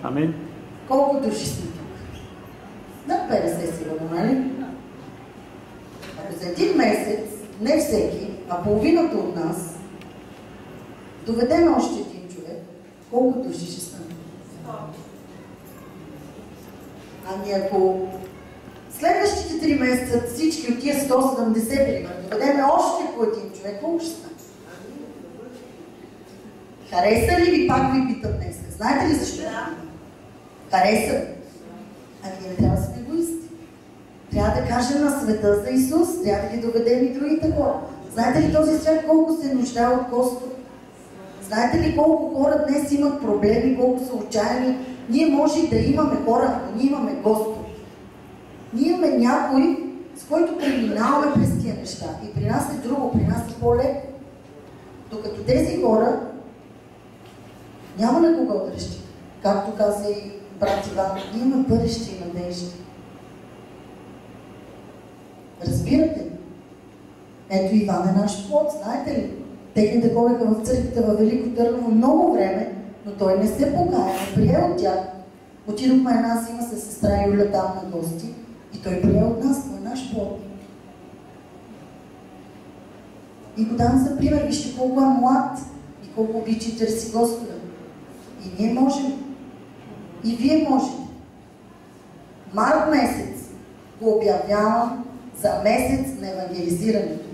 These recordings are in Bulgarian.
Амин. Колко души сме тук? Над 50 сигурно, нали? Ако за един месец, не всеки, а половината от нас, доведем още един човек, колко души ще стане? Ами ако следващите 3 месеца всички от тия 170 примерно, доведем още по един човек, колко ще стане? Хареса ли ви, пак ви питам днес? Знаете ли защо? Хареса ли? Ами ние трябва да сме егоисти. Трябва да кажем на света за Исус, трябва да ги доведем и другите хора. Знаете ли този свят колко се нуждае от Господ? Знаете ли колко хора днес имат проблеми, колко са отчаяни? Ние може и да имаме хора, но ние имаме Господ. Ние имаме някой, с който преминаваме през тия неща. И при нас е друго, при нас е по-леко. Докато тези хора няма на кого да разчитат. Както каза и брат Иван, ние имаме бъдеще и надежда. Разбирате ли? Ето Иван е наш плод, знаете ли? Техните ходеха в църквата във Велико Търново много време, но той не се покая, не прие от тях. Отидохме една зима с сестра Юля там на гости и той прие от нас, той е наш плод. И го дам за пример, вижте колко е млад и колко обича и търси Господа. И ние можем. И вие можете. Март месец го обявявам за месец на евангелизирането.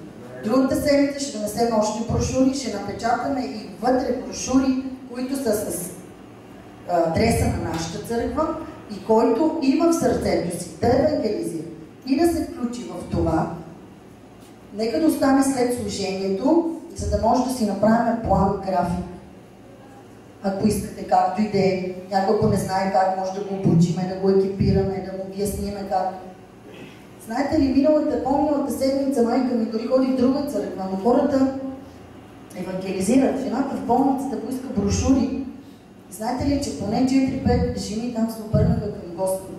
Другата седмица ще донесем още брошури, ще напечатаме и вътре брошури, които са с адреса на нашата църква и който има в сърцето си да евангелизира и да се включи в това. Нека да остане след служението, за да може да си направим план, график. Ако искате, както и да е, някой ако не знае как, може да го обучиме, да го екипираме, да му обясниме как. Знаете ли, по-миналата седмица майка ми дори ходи в друга църква, но хората евангелизират. Жената в болницата поиска брошури. Знаете ли, че поне 4-5 жени там се обърнаха към Господа.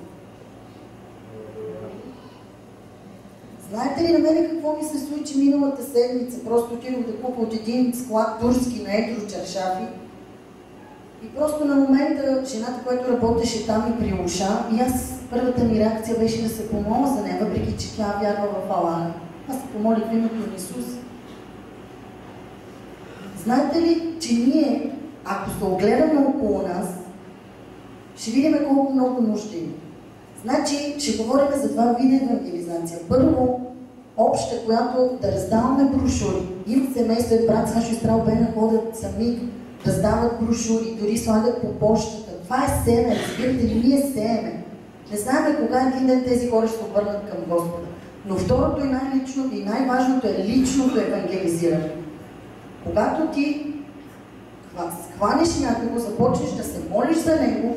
Знаете ли на мене какво ми се случи миналата седмица? Просто отидох да купа от един склад турски на едро чаршафи. И просто на момента жената, която работеше там и при уша, и аз първата ми реакция беше да се помоля за нея, въпреки че тя вярва в Аллах. Аз се помолих в името на Исус. Знаете ли, че ние, ако се огледаме около нас, ще видим колко много нужди има. Значи, ще говорим за два вида евангелизация. Първо, обща, която да раздаваме брошури. Има семейства и брат Сашо и Страл Бена ходят сами, раздават брошури, дори слагат по почтата. Това е семе, разбирате ли, ние сееме. Не знаем кога един ден тези хора ще се обърнат към Господа. Но второто и най-личното и най-важното е личното евангелизиране. Когато ти хванеш някого, започнеш да се молиш за него,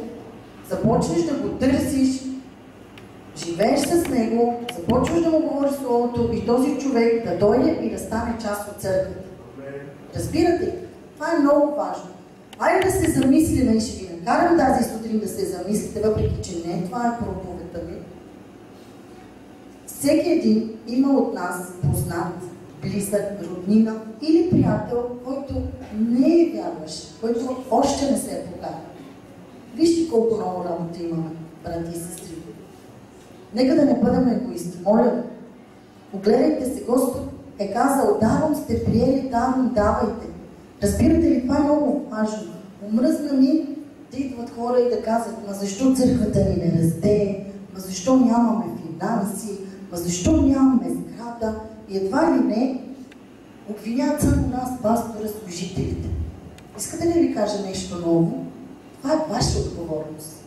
започнеш да го търсиш, живееш с него, започваш да му говориш Словото и този човек да дойде и да стане част от църквата. Разбирате ли? Това е много важно. Айде да се замислиме и ще ви накарам тази сутрин да се замислите, въпреки че не това е проповедта ми. Всеки един има от нас познат, близък, роднина или приятел, който не е вярващ, който още не се е покаял. Вижте колко много работа имаме, брати и сестри. Нека да не бъдем егоисти. Моля, огледайте се, Господ е казал, давам, сте приели, давам, давайте. Разбирате ли, това е много важно. Омръзна ми да идват хора и да казват, ма защо църквата ни не расте, ма защо нямаме финанси, ма защо нямаме сграда и едва ли не обвиняват само нас, пастора, служителите. Искате да ви кажа нещо ново? Това е ваша отговорност.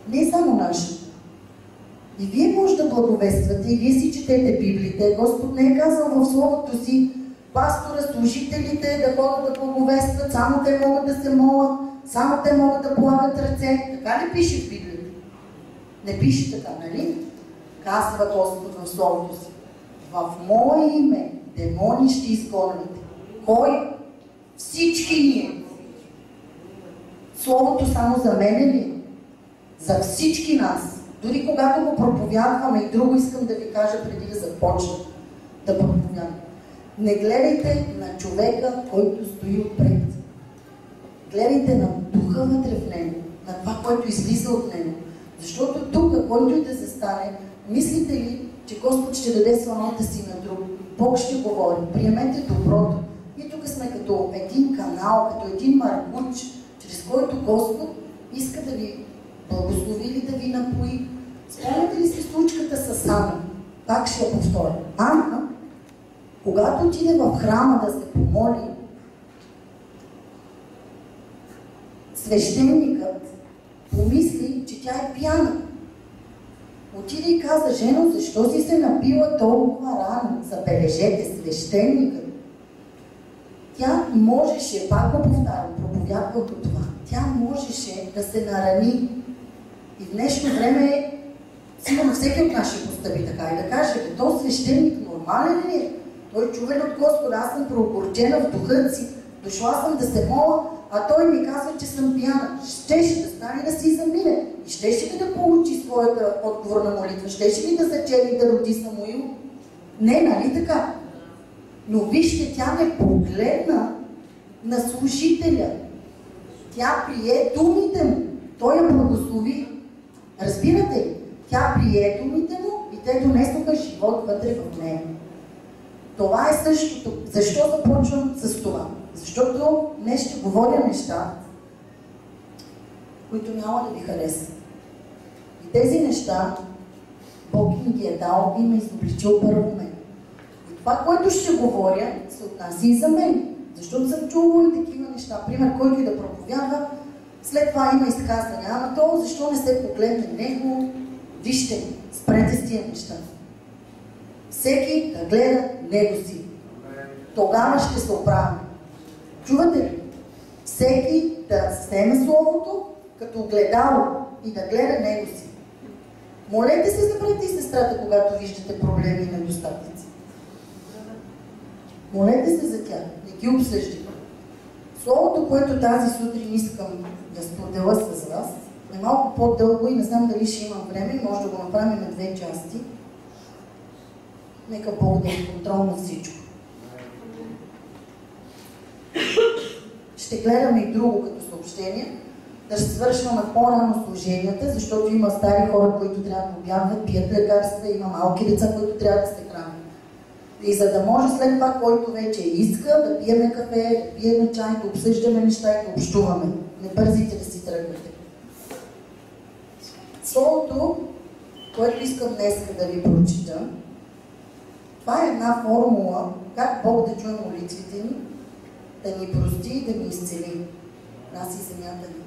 Не е само наша. И вие може да благовествате, и вие си четете Библията. Господ не е казал в Словото си, пастора, служителите да ходят да благовестват, само те могат да се молят, само те могат да полагат ръце. Така ли пише в Библията? Не пише така, нали? Казва Господ в Словото си. В мое име демони ще изгонвате. Кой? Всички ние. Словото само за мен ли? За всички нас. Дори когато го проповядваме и друго искам да ви кажа преди да започна да проповядвам. Не гледайте на човека, който стои отпред. Гледайте на духа вътре в него, на това, което излиза от него. Защото тук, който и да застане, мислите ли, че Господ ще даде славата си на друг? Бог ще говори, приемете доброто. И тук сме като един канал, като един маркуч, чрез който Господ иска да ви благослови или да ви напои. Спомняте ли си случката с Ана? Пак ще я повторя. Ана, когато отиде в храма да се помоли, свещеникът помисли, че тя е пияна. Отиде и каза: жено, защо си се напила толкова рано? Забележете, свещеникът. Тя можеше, пак го повтарям, проповядва по това, тя можеше да се нарани. И в днешно време сигурно всеки от нас ще постъпи така и да каже: то свещеник нормален ли е? Той е чувен от Господа, аз съм проокорчена в духът си, дошла съм да се моля, а той ми казва, че съм пияна. Щеше да стане да си замине. И щеше ли да получи своята отговорна молитва? Щеше ли да зачели да роди Самуил? Не, нали така? Но вижте, тя не погледна на служителя. Тя прие думите му. Той я благослови. Разбирате ли? Тя прие думите му и те донесоха живот вътре в нея. Това е същото. Защо започвам с това? Защото днес ще говоря неща, които няма да ви харесат. И тези неща Бог ми ги е дал и ме изобличил първо мен. И това, което ще говоря, се отнася и за мен. Защото съм чувала и такива неща. Пример, който и да проповядва, след това има изказване. Ама то, защо не се погледне него? Вижте, спрете с тия неща. Всеки да гледа него си. Тогава ще се оправи. Чувате ли? Всеки да вземе Словото като огледало и да гледа него си. Молете се за брата и сестрата, когато виждате проблеми и недостатъци. Молете се за тях, не ги обсъждайте. Словото, което тази сутрин искам да споделя с вас, е малко по-дълго и не знам дали ще имам време, може да го направим на 2 части. Нека Бог да е контрол на всичко. Ще гледаме и друго като съобщение, да ще свършваме по-рано служенията, защото има стари хора, които трябва да обядват, пият лекарства, има малки деца, които трябва да се хранят. И за да може след това, който вече иска, да пиеме кафе, да пиеме чай, да обсъждаме неща и да общуваме. Не бързите да си тръгвате. Словото, което искам днес да ви прочита, това е една формула, как Бог да чуе молитвите ни, да ни прости и да ни изцели. Нас и земята ни.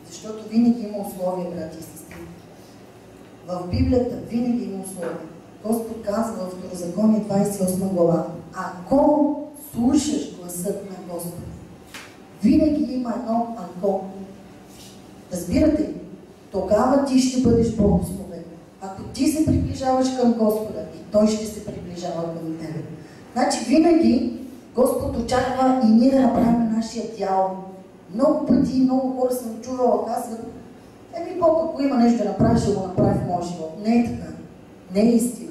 Защото винаги има условия, брати и сестри. В Библията винаги има условия. Господ казва в Второзаконие 28 глава: ако слушаш гласът на Господа, винаги има едно ако. Разбирате ли? Тогава ти ще бъдеш благословен. Ако ти се приближаваш към Господа, и Той ще се приближава към тебе. Значи винаги Господ очаква и ние да направим нашия дял. Много пъти, много хора съм чувала, казват: Бог, ако има нещо да направи, ще го направи в моя живот. Не е така. Не е истина.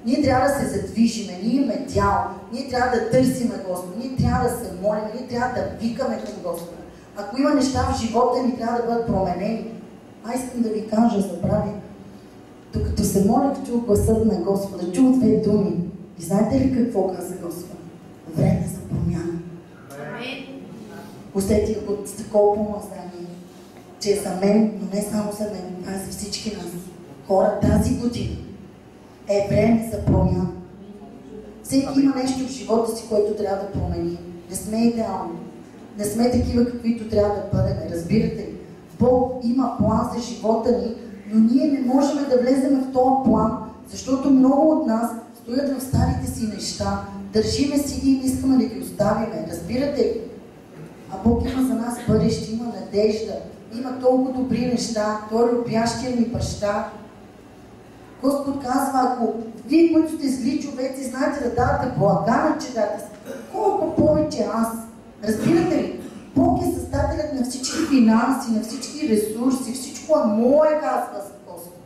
Ние трябва да се задвижиме, ние имаме дял, ние трябва да търсиме Господа, ние трябва да се молим, ние трябва да викаме към Господа. Ако има неща в живота ни, трябва да бъдат променени. Искам да ви кажа, забрави. Докато се молях, чух гласът на Господа, чух 2 думи. И знаете ли какво каза Господа? Време за промяна. Усетих от такова помазание, че е за мен, но не само за мен, а за всички нас. Хора, тази година е време за промяна. Всеки има нещо в живота си, което трябва да промени. Не сме идеални. Не сме такива, каквито трябва да бъдем. Разбирате ли? Бог има план за живота ни, но ние не можем да влезем в този план, защото много от нас стоят в старите си неща, държиме си ги и не искаме да ги оставиме. Разбирате ли? А Бог има за нас бъдеще, има надежда, има толкова добри неща, Той е любящия ни баща. Господ казва: ако вие, които сте зли човеци, знаете да давате блага на чедата си, колко повече аз. Разбирате ли? Бог е създателят на всички финанси, на всички ресурси, всичко е мое, казва Господ.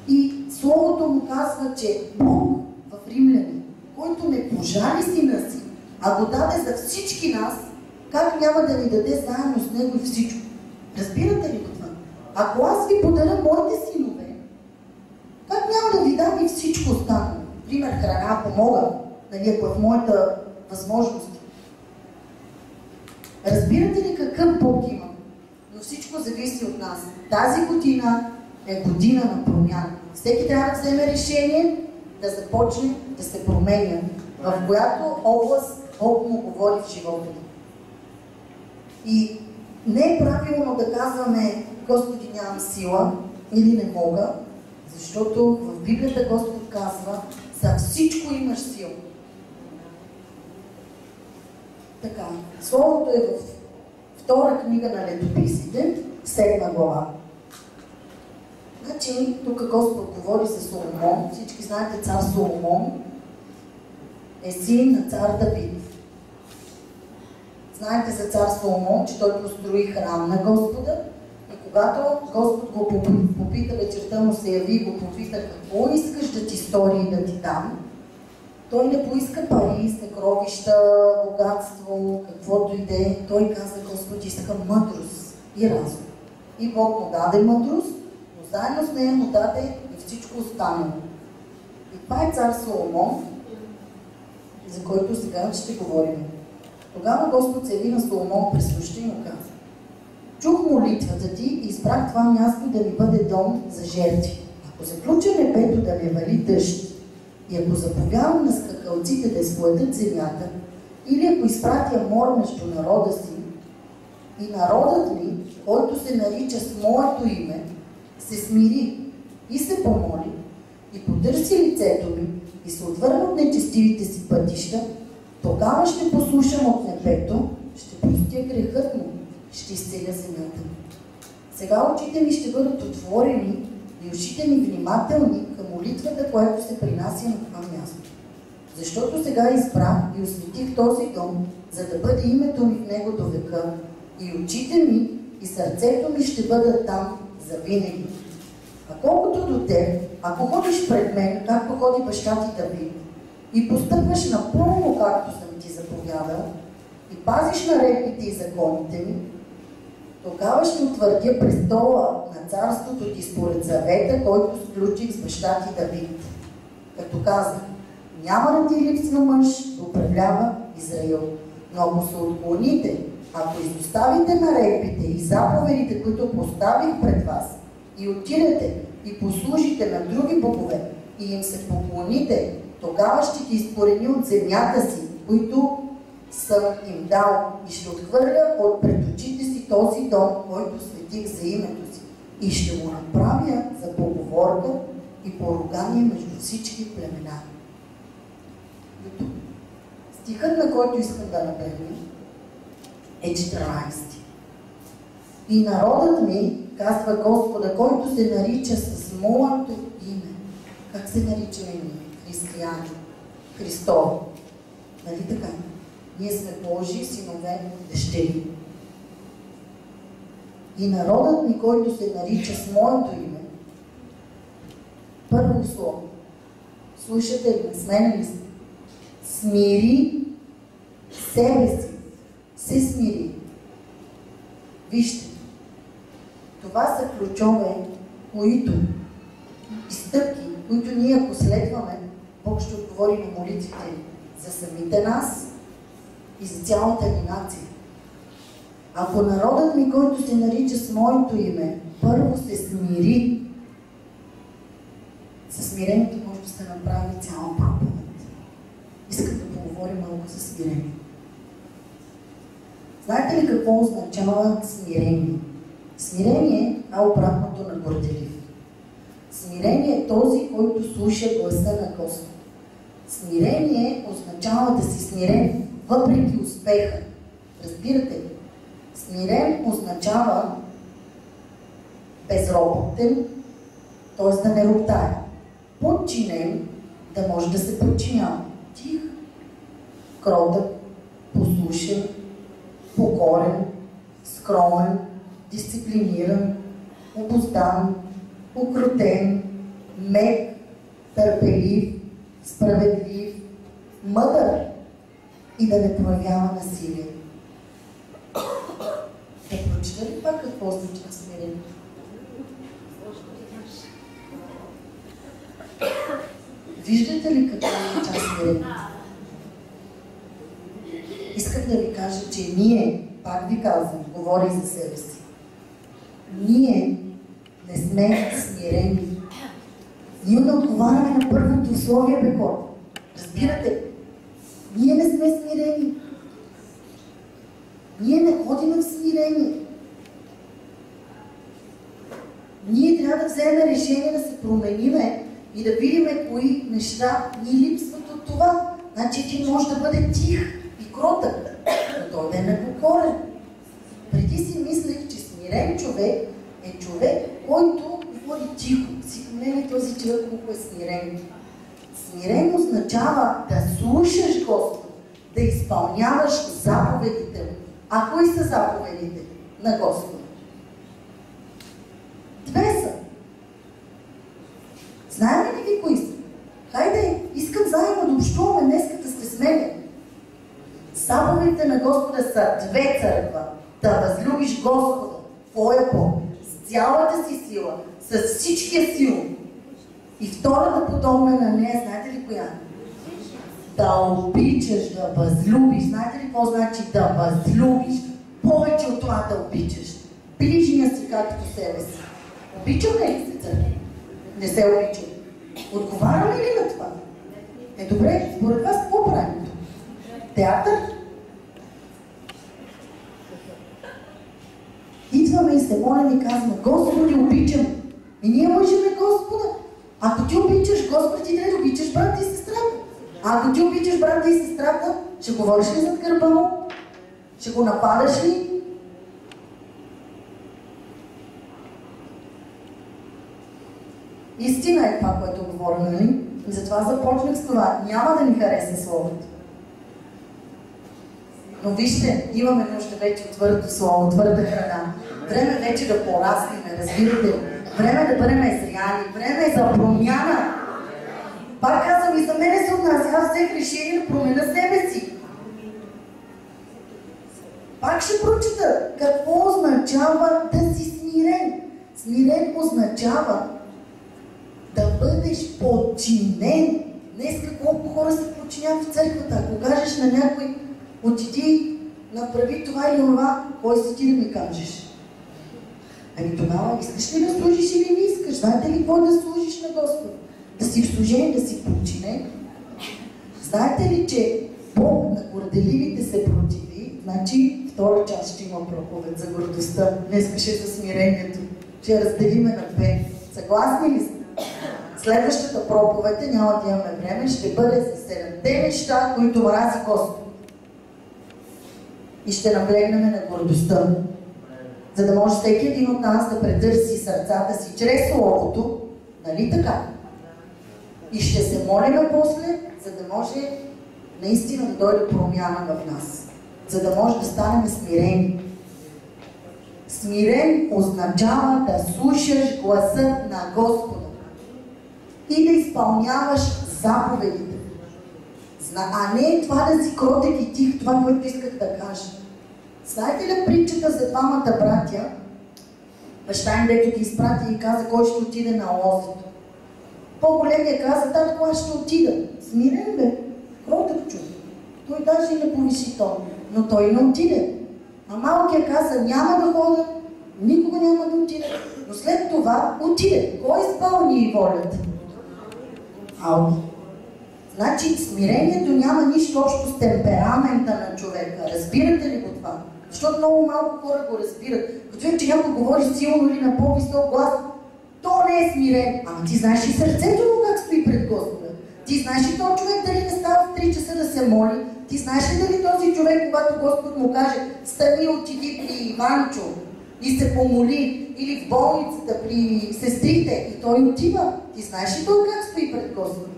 И Словото му казва, че Бог в Римляни, който не пожали сина си, а го даде за всички нас, как няма да ни даде заедно с Него и всичко. Разбирате ли това? Ако аз ви подаря моите синове, как няма да ви дам и всичко останало? Пример, храна, ако мога, нали, ако е в моята възможност. Разбирате ли какъв Бог има? Но всичко зависи от нас. Тази година е година на промяна. Всеки трябва да вземе решение да започне да се променя, в която област Бог му говори в живота ни. И не е правилно да казваме: Господи, нямам сила или не мога, защото в Библията Господ казва: за всичко имаш сила. Така, Словото е в втора книга на Летописите, 7 глава. Значи, тук Господ говори за Соломон. Всички знаете, цар Соломон е син на цар Давид. Знаете за цар Соломон, че той построи храм на Господа и когато Господ го попита, вечерта му се яви и го попита: какво искаш да ти стори и да ти дам? Той не поиска пари, съкровища, богатство, каквото и да е. Той каза: Господ, иска мъдрост и разум. И Бог му даде мъдрост, но заедно с нея му даде и всичко останало. И това е цар Соломон, за който сега ще говорим. Тогава Господ се яви на Соломон през нощта и му каза: чух молитвата ти и избрах това място да ми бъде дом за жертви. Ако заключа небето да не вали дъжд, и ако заповядам на скакалците да изплътят земята, или ако изпратя мор между народа си, и народът ми, който се нарича с моето име, се смири и се помоли, и потърси лицето ми, и се отвърна от нечестивите си пътища, тогава ще послушам от небето, ще простя грехът му, ще изцеля земята. Сега очите ми ще бъдат отворени и ушите ми внимателни към молитвата, която се принася на това място. Защото сега избрах и осветих този дом, за да бъде името ми в него до века, и очите ми и сърцето ми ще бъдат там завинаги. А колкото до теб, ако ходиш пред мен, както ходи баща ти Давид, и постъпваш напълно, както съм ти заповядал, и пазиш наредбите и законите ми, тогава ще утвърдя престола на царството ти според завета, който сключих с баща ти Давид. Като казах: няма да ти липсва мъж да управлява Израил. Но ако се отклоните, ако изоставите наредбите и заповедите, които поставих пред вас, и отидете и послужите на други богове и им се поклоните, тогава ще ги изкорени от земята си, които съм им дал, и ще отхвърля от пред очите си този дом, който светих за името си, и ще го направя за поговорка и поругание между всички племена. Стихът, на който искам да наблегна, е 14. И народът ми, казва Господа, който се нарича с моето име. Как се наричаме ние? Християни. Христови. Нали така? Ние сме Божии синове, дъщери. И народът ми, който се нарича с моето име, първо слово. Слушате ли? Сменили сте. Смири себе си. Се смири. Вижте. Това са ключове, които и стъпки, които ние ако следваме, Бог ще отговори на молитвите за самите нас и за цялата ни нация. Ако народът ми, който се нарича с моето име, първо се смири, със смирението може да се направи цяла проповед. Искам да поговорим малко за смирение. Знаете ли какво означава смирение? Смирение е обратното на горделив. Смирение е този, който слуша гласа на Господ. Смирение означава да си смирен въпреки успеха. Разбирате ли? Смирен означава безропотен, т.е. да не роптае. Подчинен, да може да се подчинява. Тих, кротък, послушен, покорен, скромен, дисциплиниран, обуздан, укротен, мек, търпелив, справедлив, мъдър и да не проявява насилие. прочета ли пак какво означава смирение? Виждате ли какво означава смирение? Исках да ви кажа, че ние, пак ви казвам, говори за себе си, ние не сме смирени. Ние не отговаряме на първото условие, бе хора. Разбирате? Ние не сме смирени. Ние не ходим в смирение. Ние трябва да вземем решение да се промениме и да видим кои неща ни липсват от това. Значи ти може да бъде тих и кротък, но той да е непокорен. Преди си мислех, че смирен човек е човек, който говори тихо. Си помнете този човек колко е смирен. Смирен означава да слушаш Господ, да изпълняваш заповедите му. А кои са заповедите на Господа? Две са. Знаем ли ви кои са? Хайде, искам заедно да общуваме днес, като сте с мене. Заповедите на Господа са две, църква. Да възлюбиш Господа, твоя Бог, с цялата си сила, с всичкия сила. И втората подобна на нея, знаете ли коя? Да обичаш, да възлюбиш. Знаете ли какво значи да възлюбиш? Повече от това да обичаш. Ближния си както себе си. Обичаме ли се, църква? Не се обичаме. Отговаряме ли на това? Добре, според вас какво правим? Театър? Идваме и се молим и казваме: Господи, обичам. И ние лъжиме Господа. Ако ти обичаш Господи, ти трябва да обичаш брата и сестрата. А ако ти обичаш брата и сестрата, ще говориш ли зад гърба му? Ще го нападаш ли? Истина е това, което говорим, нали? И затова започнах с това. Няма да ни хареса Словото. Но вижте, имаме нужда вече от твърдо Слово, твърда храна. Време вече да пораснеме, разбирате. Време да бъдем зряли, време за промяна. Пак казвам, и за мене се отнася. Аз взех решение да променя себе си. Пак ще прочита какво означава да си смирен. Смирен означава да бъдеш подчинен. Днеска колко хора се подчиняват в църквата. Ако кажеш на някой: отиди, направи това или това, кой си ти да ми кажеш? Ами тогава искаш ли да служиш или не искаш? Знаете ли какво да служиш на Господа? Да си в служение, да си подчинен. Знаете ли, че Бог на горделивите се противи? Значи втора част ще има проповед за гордостта. Днес ще за смирението. Ще разделиме на две. Съгласни ли сте? Следващата проповед, няма да имаме време, ще бъде за 7 неща, които мрази Господ. И ще наблегнем на гордостта. За да може всеки един от нас да претърси сърцата си чрез Словото, нали така? И ще се молим после, за да може наистина да дойде промяна в нас. За да може да станем смирени. Смирен означава да слушаш гласа на Господа и да изпълняваш заповедите. А не това да си кротек и тих, това, което исках да кажа. Знаете ли притчата за двамата братя? Баща им, дето ги изпрати и каза кой ще отиде на лозето. По-големия каза: татко, аз ще отида. Смирен бе, кротък човек. Той даже и не повиши тон, но той не отиде. А малкият каза: няма да хода, никога няма да отида. Но след това отиде. Кой изпълни волята? Алки. Значи смирението няма нищо общо с темперамента на човека. Разбирате ли го това? Защото много малко хора го разбират. Като човек, че някой говори силно или на по-висок глас, то не е смирен. Ама ти знаеш и сърцето му как стои пред Господа. Ти знаеш ли този човек дали не става в 3 часа да се моли? Ти знаеш ли дали този човек, когато Господ му каже: стани, отиди при Иванчо и се помоли, или в болницата при сестрите, и той отива? Ти знаеш ли той как стои пред Господа?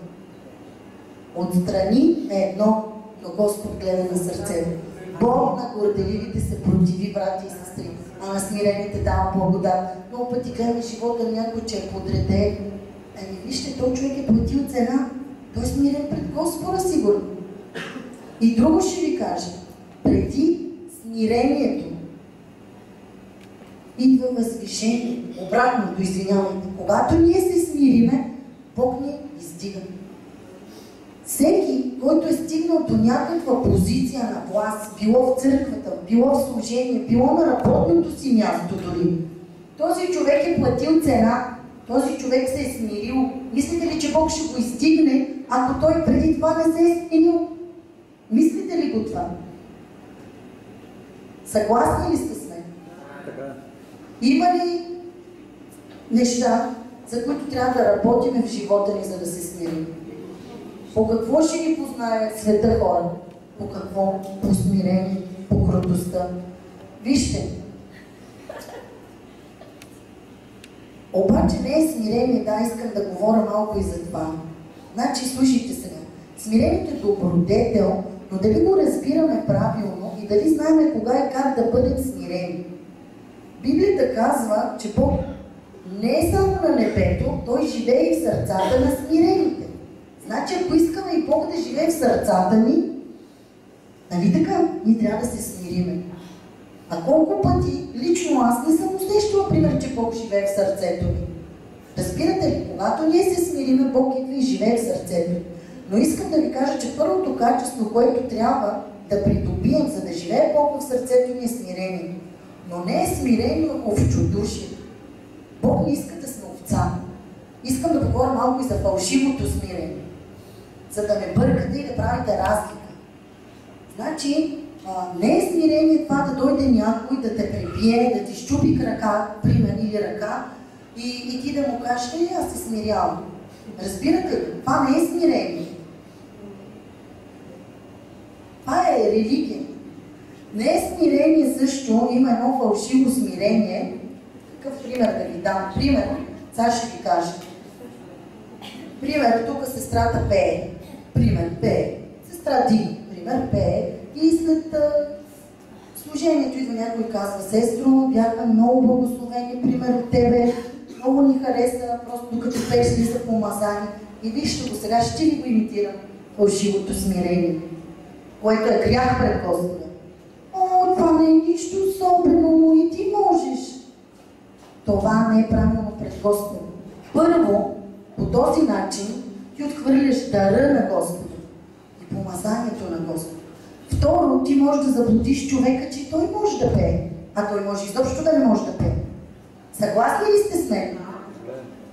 Отстрани е едно, но Господ гледа на сърцето. Бог на горделивите се противи, брати и сестри, а на смирените дава благодат. Много пъти гледаме живота на някой, че е подреден. Ами вижте, той човек е платил цена. Той е смирен пред Господа, сигурно. И друго ще ви кажа. Преди смирението идва възвишение. Обратното, извинявайте. Когато ние се смириме, Бог ни издига. Всеки, който е стигнал до някаква позиция на власт, било в църквата, било в служение, било на работното си място дори, този човек е платил цена, този човек се е смирил. Мислите ли, че Бог ще го издигне, ако той преди това не се е смирил? Мислите ли го това? Съгласни ли сте с мен? Има ли неща, за които трябва да работим в живота ни, за да се смирим? По какво ще ни познае света хора? По какво? По смирение, по кротостта. Вижте. Обаче не е смирение, да, искам да говоря малко и за това. Значи, слушайте сега. Смирението е добродетел, но дали го разбираме правилно и дали знаем кога и как да бъдем смирени? Библията казва, че Бог не е само на небето, Той живее и в сърцата на смирените. Значи, ако искаме и Бог да живее в сърцата ни, нали така, ние трябва да се смириме. А колко пъти, лично аз не съм усещала, пример, че Бог живее в сърцето ми. Разбирате ли, когато ние се смириме, Бог идва и живее в сърцето ми. Но искам да ви кажа, че първото качество, което трябва да придобием, за да живее Бог в сърцето ни, е смирение. Но не е смирение овчодушие. Бог не иска да сме овца. Искам да говоря малко и за фалшивото смирение, за да не бъркате и да правите разлика. Значи, не е смирение това да дойде някой да те пребие, да ти щупи крака, пример, или ръка, и ти да му кажеш, аз се смирявам. Разбирате ли? Това не е смирение. Това е религия. Не е смирение също, има едно фалшиво смирение. Какъв пример да ви дам? Пример, сега ще ви кажа. Пример, тук сестрата пее. Пример, пее. Сестра Ди, пример, пее. И след служението идва някой и казва, сестро, бяха много благословени, пример от тебе, много ни хареса, просто докато пееш ли са помазани. И вижте го, сега ще ви го имитирам, фалшивото смирение, което е грях пред Господа. О, това не е нищо особено, и ти можеш. Това не е правилно пред Господа. Първо, по този начин ти отхвърляш дара на Господа и помазанието на Господа. Второ, ти можеш да заблудиш човека, че той може да пее, а той може изобщо да не може да пее. Съгласни ли сте с мен?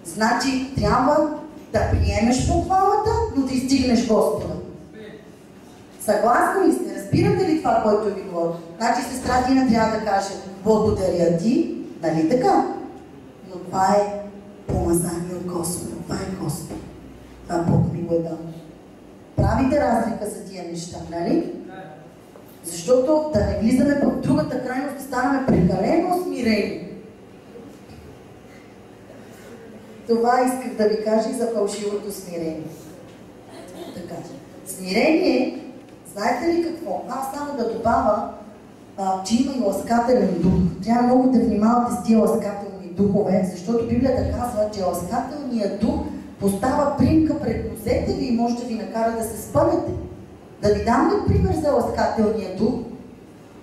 Значи, трябва да приемеш похвалата, но да изстигнеш Господа. Съгласни ли сте? Разбирате ли това, което ви говоря? Значи, сестра Дина трябва да каже, благодаря ти, нали така? Но това е помазание от Господа. Това е Господа. Това Бог ми го е дал. Правите разлика за тия неща, нали? Защото да не влизаме в другата крайност, да станаме прекалено смирени. Това исках да ви кажа и за фалшивото смирение. Така. Смирение, знаете ли какво? Аз само да добавя, че има и ласкателен дух. Трябва много да внимавате с тия ласкателни духове, защото Библията казва, че ласкателният дух поставя примка пред нозете ви и може да ви накара да се спънете. Да ви дам ли пример за ласкателния дух?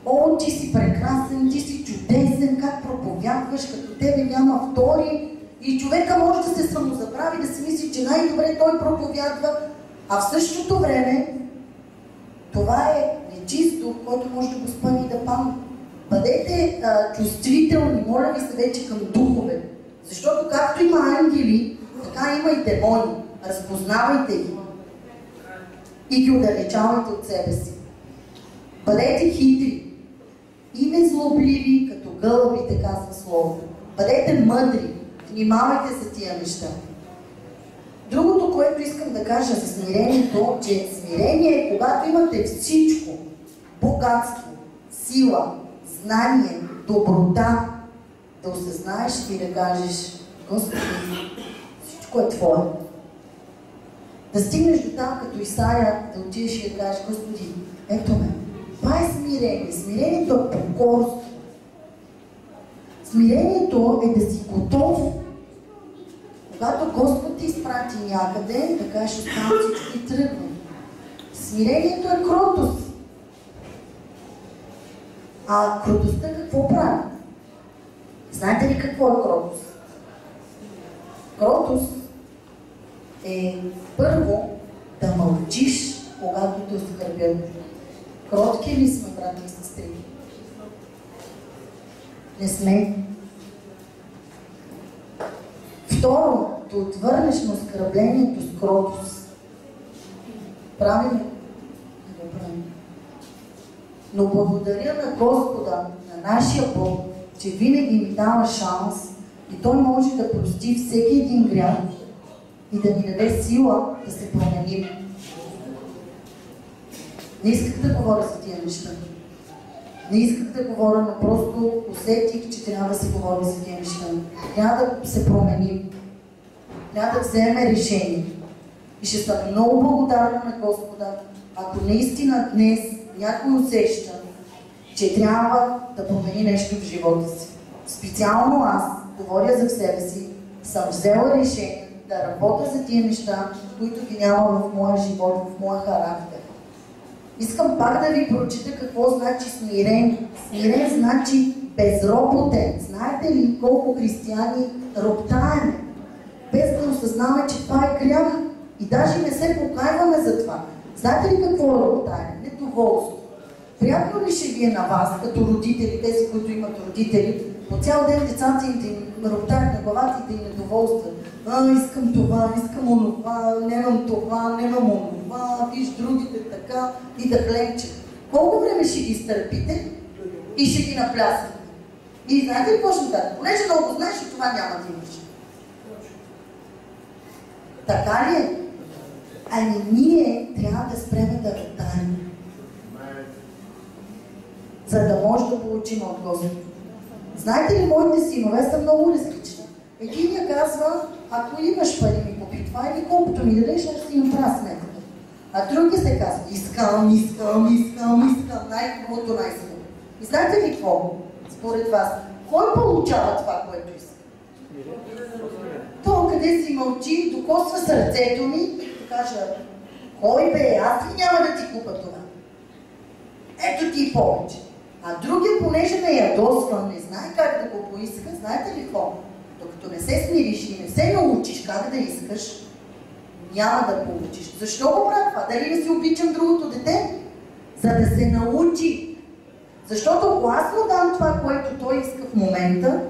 О, ти си прекрасен, ти си чудесен, как проповядваш, като тебе няма втори. И човека може да се самозабрави, да си мисли, че най-добре той проповядва, а в същото време това е нечист дух, който може да го спъне и да памне. Бъдете чувствителни, моля ви се вече към духове. Защото както има ангели, така има и демони. Разпознавайте ги. И ги отдалечавайте от себе си. Бъдете хитри и незлобливи, като гълъбите, казва Словото. Бъдете мъдри. Внимавайте за тия неща. Другото, което искам да кажа за смирението, че смирение е когато имате всичко. Богатство, сила, знание, доброта, да осъзнаеш и да кажеш, Господи, всичко е Твое. Да стигнеш до там, като Исаия, да отидеш и да кажеш, Господи, ето ме. Това е смирение. Смирението е покорство. Смирението е да си готов, когато Господ те изпрати някъде, да кажеш, оставам всичко и тръгвам. Смирението е кротост. А кротостта какво прави? Знаете ли какво е кротост? Кротост е първо да мълчиш, когато те оскърбят. Кротки ли сме, брати и сестри? Не сме. Второ, да отвърнеш на оскърблението с кротост. Правим ли? Не го правим. Но благодаря на Господа, на нашия Бог, че винаги ми дава шанс и Той може да прости всеки един грях и да ни даде сила да се променим. Не исках да говоря за тия неща. Не исках да говоря, но просто усетих, че трябва да се говори за тия неща. Трябва да се променим. Трябва да вземем решение. И ще съм много благодарна на Господа, ако наистина днес някой усеща, че трябва да промени нещо в живота си. Специално аз, говоря за себе си, съм взела решение да работя за тия неща, които ги няма в моя живот, в моя характер. Искам пак да ви прочита какво значи смирен. Смирен значи безропотен. Знаете ли колко християни роптаем, без да осъзнаваме, че това е грях и даже не се покайваме за това. Знаете ли какво е роптаем? Недоволство. Приятно ли ще ви е на вас, като родители, тези, които имат родители, по цял ден децата им роптаят на главата и да им недоволстват. Искам това, искам онова, нямам това, нямам онова, виж другите така и да хленчат. Колко време ще ги изтърпите и ще ги наплясате? И знаете ли какво ще кажа? Понеже много знаеш, и това няма да имаш. Така ли е? Ами ние трябва да спреме да роптаем, за да може да получим от Господ. Знаете ли, моите синове са много различни. Единия казва, ако имаш пари ми купи това или колкото ми дадеш, аз си направя сметката. А другия се казва, искам, най-хубавото, най-хубаво. И знаете ли какво? Според вас, кой получава това, което иска? То, къде си мълчи, докосва сърцето ми и да кажа, кой бе, аз ли няма да ти купа това? Ето ти повече. А другия, понеже ме ядосва, не знае как да го поиска, знаете ли какво? Докато не се смириш и не се научиш как да искаш, няма да получиш. Защо го правя това? Дали не си обичам другото дете? За да се научи. Защото ако аз му дам това, което той иска в момента,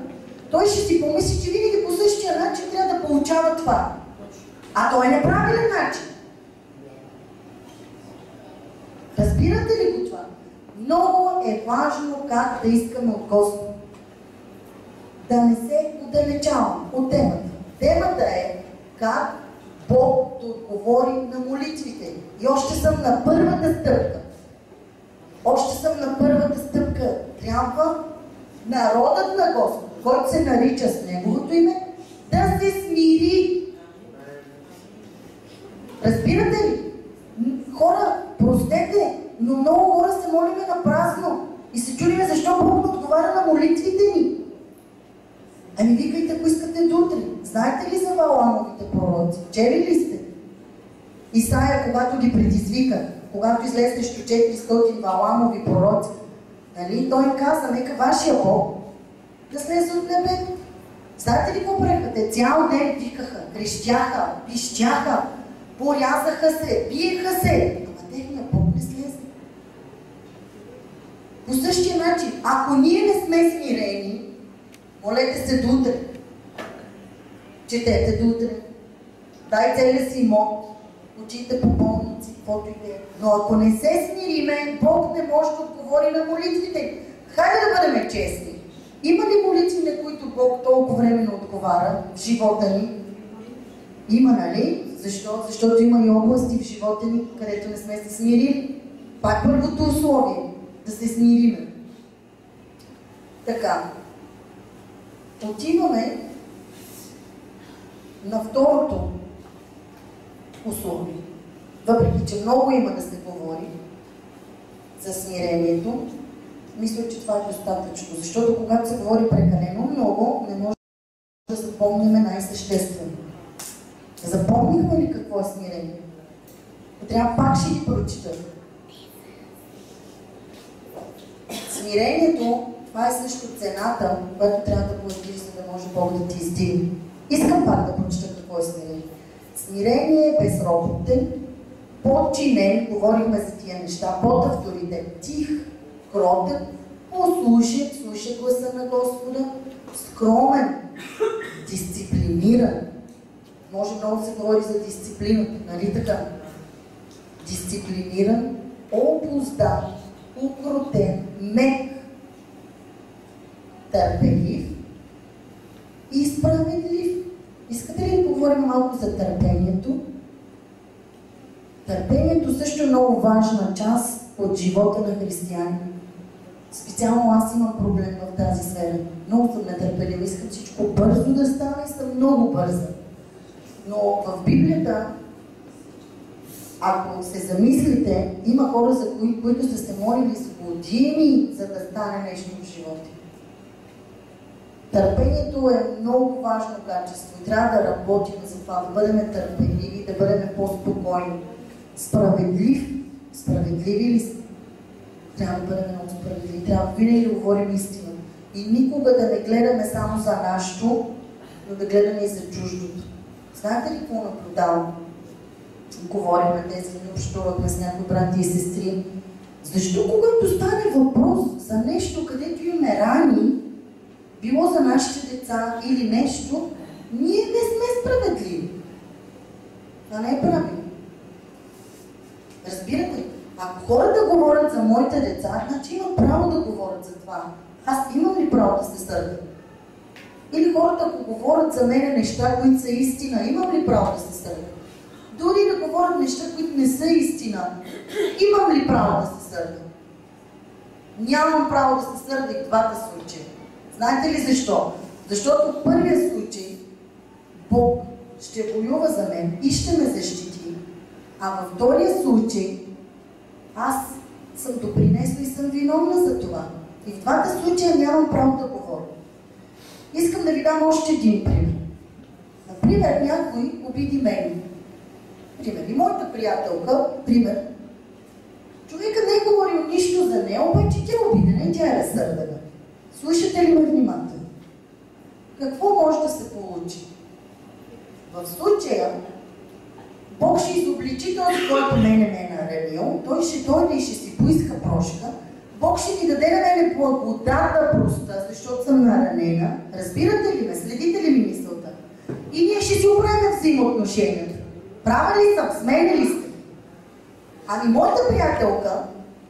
той ще си помисли, че винаги по същия начин трябва да получава това. А той е неправилен начин. Разбирате ли го това? Много е важно как да искаме от Господ. Да не се отдалечавам от темата. Темата е как Бог да отговори на молитвите. И още съм на първата стъпка. Трябва народът на Господ, който се нарича с Неговото име, да се смири. Разбирате ли? Хора, простете, но много хора се молиме на празно и се чудиме защо Бог не отговаря на молитвите ни. Ами викайте, ако искате до утре. Знаете ли за Валаамовите пророци? Чели ли сте? Исаия, когато ги предизвика, когато излезе срещу 400 Валаамови пророци, нали? Той им каза, нека вашия Бог да слезе от небето. Знаете ли какво правеха? Те цял ден викаха, крещяха, пищяха, порязаха се, биеха се. Ама техният Бог не слезе. По същия начин, ако ние не сме смирени, молете се до утре. Четете до утре. Дай целия си имот. Учите по болници, каквото и да е. Но ако не се смириме, Бог не може да отговори на молитвите. Хайде да бъдем честни. Има ли молитви, на които Бог толкова време не отговаря в живота ни? Има, нали? Защо? Защото има и области в живота ни, където не сме се смирили. Пак първото условие да се смириме. Така. Отиваме на второто условие. Въпреки че много има да се говори за смирението, мисля, че това е достатъчно. Защото когато се говори прекалено много, не може да запомним най-съществено. Запомнихме ли какво е смирение? Трябва пак ще ги прочита. Смирението Това е също цената, която трябва да платиш, за да може Бог да ти издигне. Искам пак да прочета какво е смирение. Смирение е безропотен, подчинен, говорихме за тия неща, под авторитет, тих, кротък, послушен, слуша гласа на Господа, скромен, дисциплиниран. Може много да се говори за дисциплината, нали така? Дисциплиниран, обуздан, укротен, мек, търпелив и справедлив. Искате ли да поговорим малко за търпението? Търпението също е много важна част от живота на християни. Специално аз имам проблем в тази сфера. Много съм нетърпелива, искам всичко бързо да стане и съм много бърза. Но в Библията, ако се замислите, има хора, за които са се молили с години, за да стане нещо в живота. Търпението е много важно качество и трябва да работим за това, да бъдем търпеливи, да бъдем по-спокойни. Справедливи ли сте? Трябва да бъдем много справедливи, трябва винаги да говорим истина. И никога да не гледаме само за нашето, но да гледаме и за чуждото. Знаете ли какво наблюдавам? Говорим тези дни, общувахме с някои брати и сестри. Защо когато стане въпрос за нещо, където имаме рани, било за нашите деца или нещо, ние не сме справедливи. Това не е правилно. Разбирате ли? Ако хората говорят за моите деца, значи имат право да говорят за това. Аз имам ли право да се сърдя? Или хората, ако говорят за мене неща, които са истина, имам ли право да се сърдя? Дори да говорят неща, които не са истина, имам ли право да се сърдя? Нямам право да се сърдя и в двата случая. Знаете ли защо? Защото в първия случай Бог ще воюва за мен и ще ме защити. А във втория случай аз съм допринесла и съм виновна за това. И в двата случая нямам право да говоря. Искам да ви дам още един пример. Например, някой обиди мен. Пример. И моята приятелка, пример, човека не е говорил нищо за нея, обаче тя е обидена и тя е разсърдена. Слушате ли ме внимателно? Какво може да се получи? В случая Бог ще изобличи този, който мене ме е наранил, той ще дойде и ще си поиска прошка. Бог ще ми даде на мене благодат да проста, защото съм наранена. Разбирате ли ме? Следите ли ми мисълта? И ние ще си оправим взаимоотношенията. Права ли съм? Смейна ли сте? Ами моята приятелка,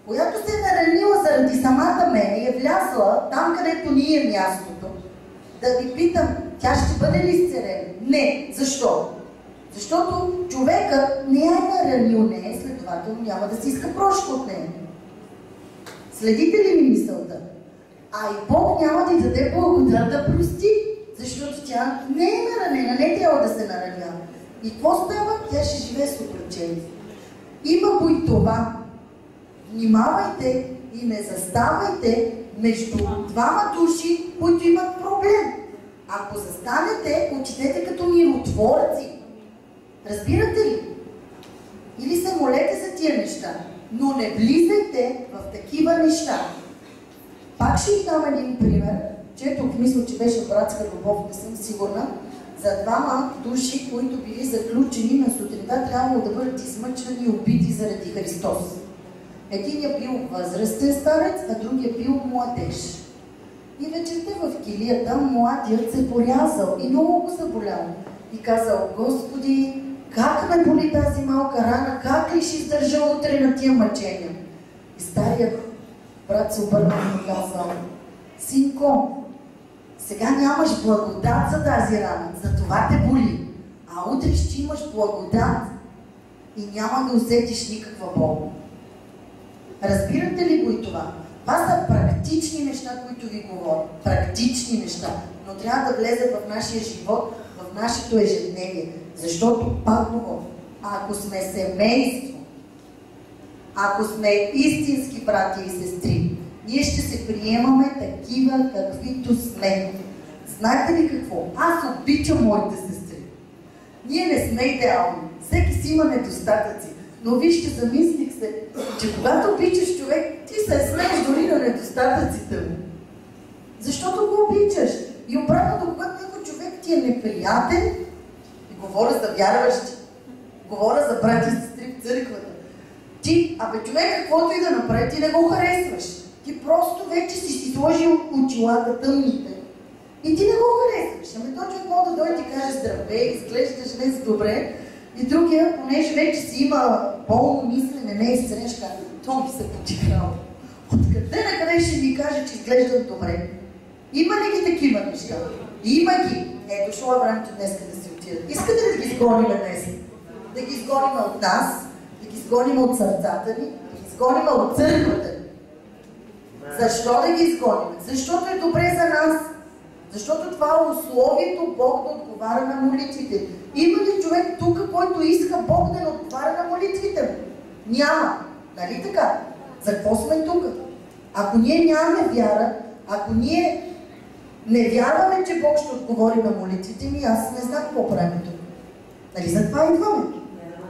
която се е наранила заради самата мене, е влязла там, където ни е мястото, да ви питам, тя ще бъде ли изцелена? Не. Защо? Защото човека не е наранил нея, следователно няма да си иска прошка от нея. Следите ли ми мисълта? А и Бог няма да й даде благодат да прости, защото тя не е наранена, не трябва да се наранява. И какво става? Тя ще живее с отречение. Има го и това. Внимавайте и не заставайте между двама души, които имат проблем. Ако застанете, отидете като миротворци. Разбирате ли? Или се молете за тия неща, но не влизайте в такива неща. Пак ще ви дам един пример, чето мисля, че беше братска любов, не съм сигурна, за двама души, които били заключени на сутринта, трябвало да бъдат измъчвани и убити заради Христос. Единият бил възрастен старец, а другият бил младеж. И вечерта в килията младият се порязал и много го заболял. И казал: Господи, как ме боли тази малка рана, как ли ще издържа утре на тия мъчения? И старият брат се обърнал и казал: Синко, сега нямаш благодат за тази рана, за това те боли. А утре ще имаш благодат и няма да усетиш никаква бол. Разбирате ли го и това? Това са практични неща, които ви говоря. Практични неща. Но трябва да влезат в нашия живот, в нашето ежедневие. Защото, пак говоря, ако сме семейство, ако сме истински брати и сестри, ние ще се приемаме такива, каквито сме. Знаете ли какво? Аз обичам моите сестри. Ние не сме идеални. Всеки си има недостатъци. Но вижте, замислих се, че когато обичаш човек, ти се смееш дори на недостатъците му. защото го обичаш. И обратно, когато някой човек ти е неприятен, и говоря за вярващи, говоря за брати и сестри в църквата, човек каквото и да направи, ти не го харесваш. Ти просто вече си сложил очилата тъмните. И ти не го харесваш. Ами той човек може да дойде и ти каже здравей, изглеждаш днес добре. И другия, понеже вече си има болно мислене, не е среща, то ми се подиграва. Откъде на къде ще ви каже, че изглеждам добре? Има ли ги такива неща? Има ги. Дошло е времето днес да си отидат. Искате ли да ги изгоним днес? Да ги изгоним от нас, да ги изгоним от сърцата ни, да ги изгоним от църквата ни. Защо да ги изгоним? Защото е добре за нас. Защото това е условието Бог да отговаря на молитвите. Има ли човек тук, който иска Бог да не отговаря на молитвите му? Няма. Нали така? За какво сме тук? Ако ние нямаме вяра, ако ние не вярваме, че Бог ще отговори на молитвите ми, аз не знам какво правим тук. Нали за това идваме?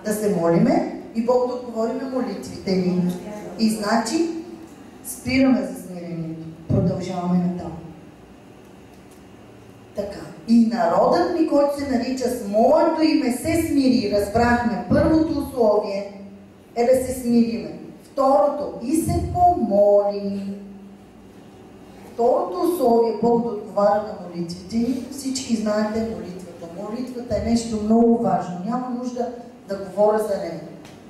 Да се молиме и Бог да отговори на молитвите ни. И значи спираме за смирението. Продължаваме натам. Така. И народът ми, който се нарича с моето име, се смири. Разбрахме. Първото условие е да се смириме. Второто, и се помоли. Второто условие, Бог да отговаря на молитвите ни. Всички знаете молитвата. Молитвата е нещо много важно. Няма нужда да говоря за нея.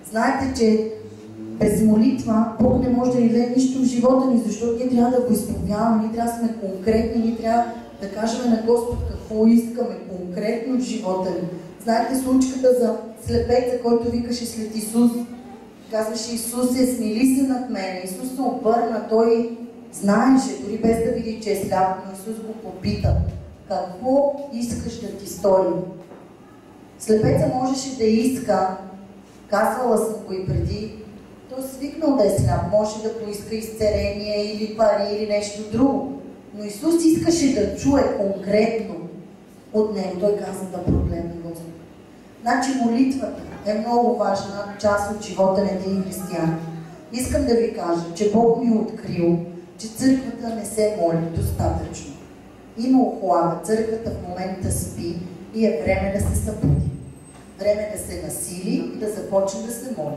Знаете, че без молитва Бог не може да ни даде нищо в живота ни, защото ние трябва да го изповядваме, ние трябва да сме конкретни, ние трябва да кажем на Господ какво искаме конкретно в живота ни. Знаете случката за слепеца, който викаше след Исус? Казваше: Исус смили се над мен. Исус се обърна, той знаеше, дори без да види, че е сляп, но Исус го попита: какво искаш да ти стори? Слепеца можеше да иска, казвала съм го и преди, той свикнал да е сляп, може да поиска изцеление или пари или нещо друго. Но Исус искаше да чуе конкретно от него. Той каза: да проблеми Господ. Значи молитвата е много важна част от живота на един християн. Искам да ви кажа, че Бог ми е открил, че църквата не се моли достатъчно. Има охлада, църквата в момента спи и е време да се събуди. Време да се насили и да започне да се моли.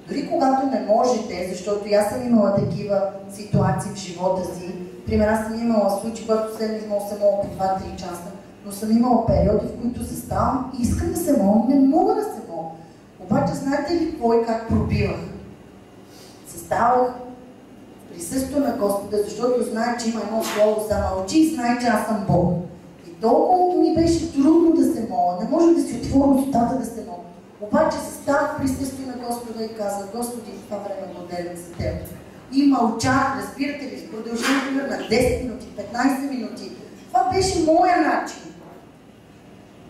Дори когато не можете, защото аз съм имала такива ситуации в живота си, пример, аз съм имала случаи, когато седмица мога се моля по 2-3 часа, но съм имала периоди, в които заставам и искам да се моля, не мога да се моля. Обаче знаете ли какво и как пробивах? Заставах присъствието на Господа, защото знае, че има едно слово: замълчи и знай, че аз съм Бог. И толкова ми беше трудно да се моля, не може да си отворя устата да се моля. Обаче заставах в присъствие на Господа и казах: Господи, това време го отделям за Теб. И мълчах, разбирате ли, продължението на 10 минути, 15 минути. Това беше моя начин.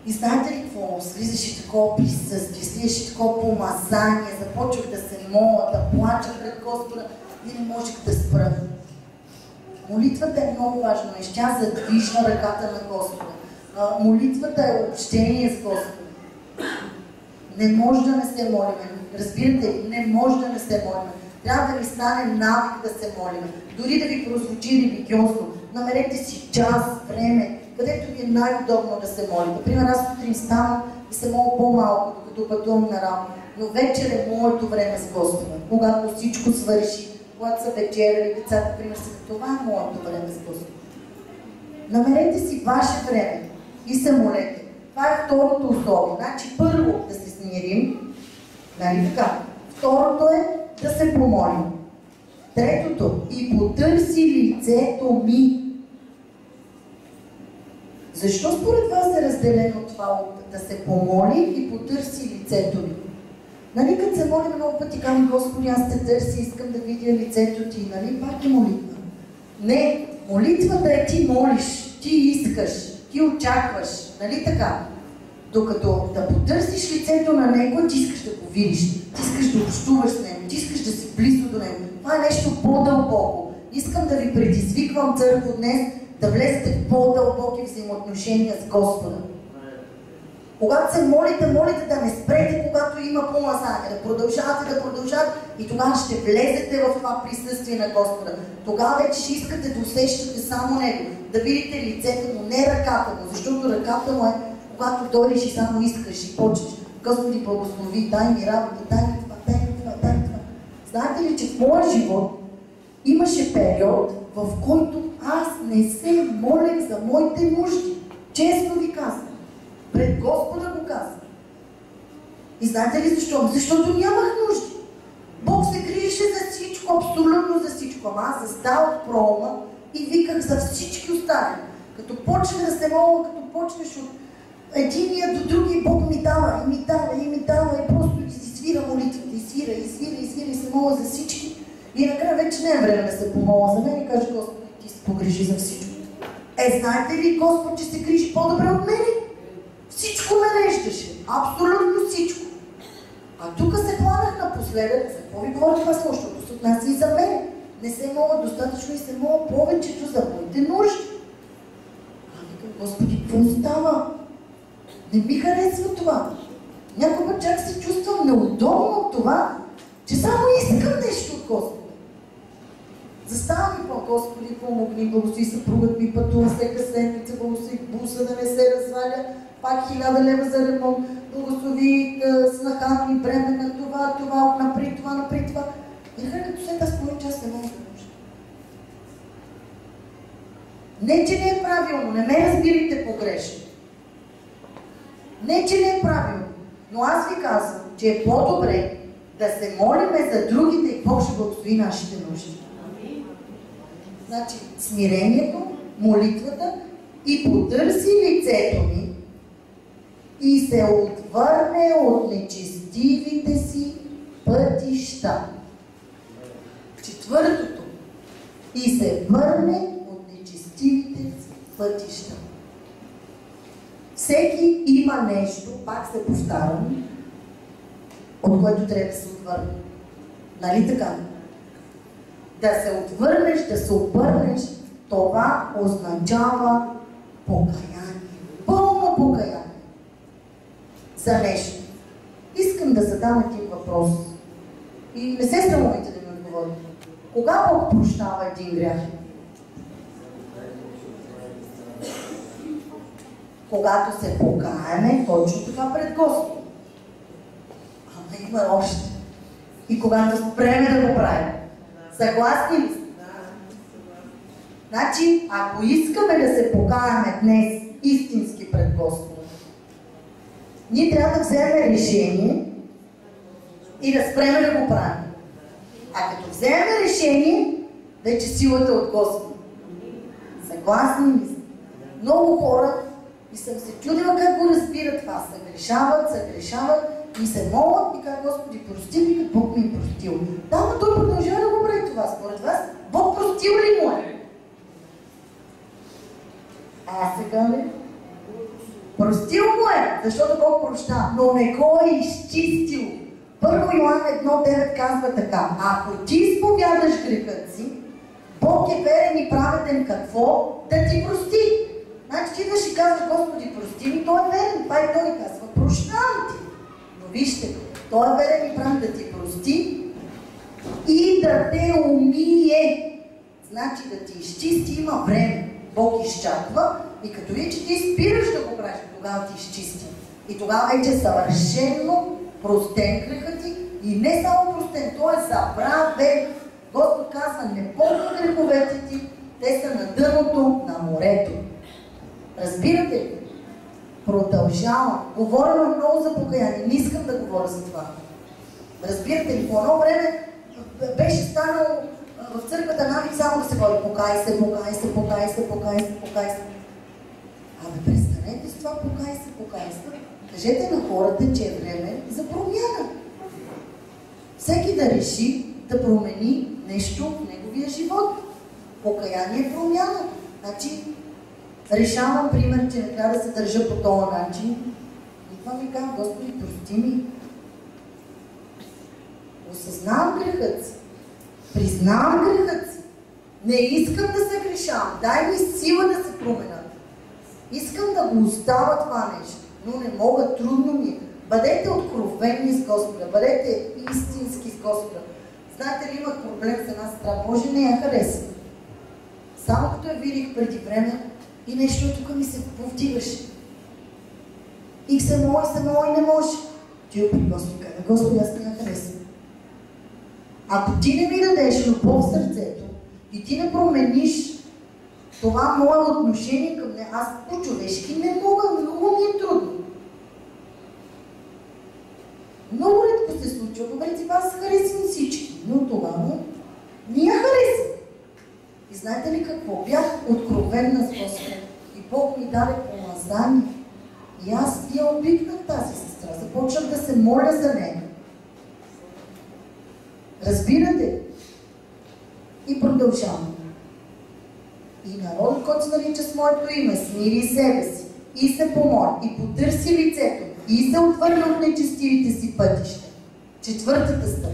И знаете ли какво? Слизаше такова присъствие, слизаше такова помазание, започвах да се моля, да плача пред Господа и не можех да спра. Молитвата е много важна, тя задвижва ръката на Господа. Молитвата е общение с Господа. Не може да не се молиме. Разбирате ли? Не може да не се молиме. Трябва да ви стане навик да се молиме. Дори да ви прозвучи религиозно. Намерете си час, време, където ви е най-удобно да се молите. Например, аз сутрин ставам и се моля по-малко, докато пътувам на работа. Но вечер е моето време с Господа. Когато всичко свърши, когато са вечеряли, децата, пример, това е моето време с Господа. Намерете си ваше време и се молете. Това е второто условие. Значи първо да се смирим, нали така? Второто е да се помолим. Третото: и потърси лицето ми. Защо според вас е разделено това да се помоли и потърси лицето ми? Нали като се молим много пъти, казвам: Господи, аз те търся, искам да видя лицето ти. Нали пак е молитва? Не, молитвата е ти молиш, ти искаш, ти очакваш. Нали така? Докато да потърсиш лицето на него, ти искаш да го видиш, ти искаш да общуваш с него, ти искаш да си близо до него. Това е нещо по-дълбоко. Искам да ви предизвиквам, църкво, днес да влезете в по-дълбоки взаимоотношения с Господа. Когато се молите да не спрете, когато има помазание, да продължавате и тогава ще влезете в това присъствие на Господа. Тогава вече ще искате да усещате само Него, да видите лицето му, не ръката му, защото ръката му е, когато дойдеш и само искаш и почнеш. Господи, благослови, дай ми работа, дай ми това. Знаете ли, че в моя живот имаше период, в който аз не се молех за моите нужди. Честно ви казвам. Пред Господа го казвам. И знаете ли защо? Защото нямах нужди. Бог се грижеше за всичко, абсолютно за всичко. Ама аз заставах в прома и виках за всички останали. Като почне да се моля, като почнеш от единия до другия, Бог ми дава и просто свира молитвата, и свира и се моля за всички. И накрая вече не е време да се помоля за мен и каже: Господи, ти се погрижи за всичко. Знаете ли, Господ, че се грижи по-добре от мене? Всичко ме реждаше. Абсолютно всичко. А тук се хванах напоследък. За какво ви говоря това слово? Защото се отнася и за мен. Не се моля достатъчно и се моля повечето за моите нужди. Викам: Господи, какво става? Не ми харесва това. Някой път чак се чувствам неудобно от това, че само искам нещо от Господа. Заставам и по: Господи, помогни, благослови съпругът ми, пътува всяка седмица, благослови буса да не се разваля, пак 1000 лева за ремонт, благослови снаха ми, бремена, това, напред това. И накрая като след аз половин час не мога да нужда. Не, че не е правилно, не ме разбирайте погрешно. Не, че не е правилно, но аз ви казвам, че е по-добре да се молиме за другите и Бог ще благослови нашите нужди. Значи, смирението, молитвата и потърси лицето ми и се отвърне от нечестивите си пътища. Четвъртото. И се върне от нечестивите си пътища. Всеки има нещо, пак се повтарям, от което трябва да се отвърне. Нали така? Да се отвърнеш, да се обърнеш, това означава покаяние. Пълно покаяние. За нещо. Искам да задам един въпрос. И не се срамувайте да ми отговорите. Кога Бог прощава един грях? Когато се покаяме точно това пред Господа. Ама има още. И когато спреме да го правим. Съгласни ли сте? Значи, ако искаме да се покаяме днес истински пред Господа, ние трябва да вземем решение и да спреме да го правим. А като вземем решение, вече силата от Господа. Съгласни ли сте? Много хора, и съм се чудила как го разбират това. Съгрешават и се молят и казват: Господи, прости ми, като Бог ми е простил. Да, но той продължава да го прави това. Според вас, Бог простил ли му е? А сега ли? Простил му е, защото Бог прощава, но не го е изчистил. 1 Йоан 1:9 казва така: ако ти изповядаш грехът си, Бог е верен и праведен какво? Да ти прости. Значи ти да ще казваш: Господи, прости ми, той е верен. Това и той казва: прощавам ти. Но вижте, той е верен и праведен да ти прости и да те умие. Значи да ти изчисти, има време. Бог изчаква и като види, че ти спираш да го правиш, тогава ти изчисти. И тогава вече съвършено простен грехът ти и не само простен, той е забравен. Господ казва: не помня греховете ти, те са на дъното на морето. Разбирате ли? Продължавам. Говоря много за покаяние, не искам да говоря за това. Разбирате ли? По едно време беше станало в църквата навик само да се говори: покай се. Абе, престанете с това покай се. Кажете на хората, че е време за промяна. Всеки да реши да промени нещо в неговия живот. Покаяние е промяна. Значи, решавам, пример, че не трябва да се държа по този начин. И това ми казва: Господи, прости ми. Осъзнавам грехът си. Признавам грехът си. Не искам да се грешавам. Дай ми сила да се променя. Искам да го оставя това нещо. но не мога, трудно ми е. Бъдете откровени с Господа, бъдете истински с Господа. Знаете ли, имах проблем с една сестра, може не я хареса. Само като я видих преди време и нещо тук ми се повдигаше. И се моли и не може. Ти при Господи, каза, Господи, аз не я харесвам. Ако ти не ми дадеш любов в сърцето и ти не промениш това мое отношение към нея, аз по-човешки не мога, много ми е трудно. Много редко се случва, по принцип аз харесвам всички, но тогава не я харесвам. И знаете ли какво? Бях откровенна с Господа и Бог ми даде помазание. И аз я обикнах тази сестра, започнах да се моля за нея. Разбирате? И продължавам. И народът, който се нарича с моето име, смири себе си и се помоли, и потърси лицето, и се отвърне от нечестивите си пътища. Четвъртата стъпка.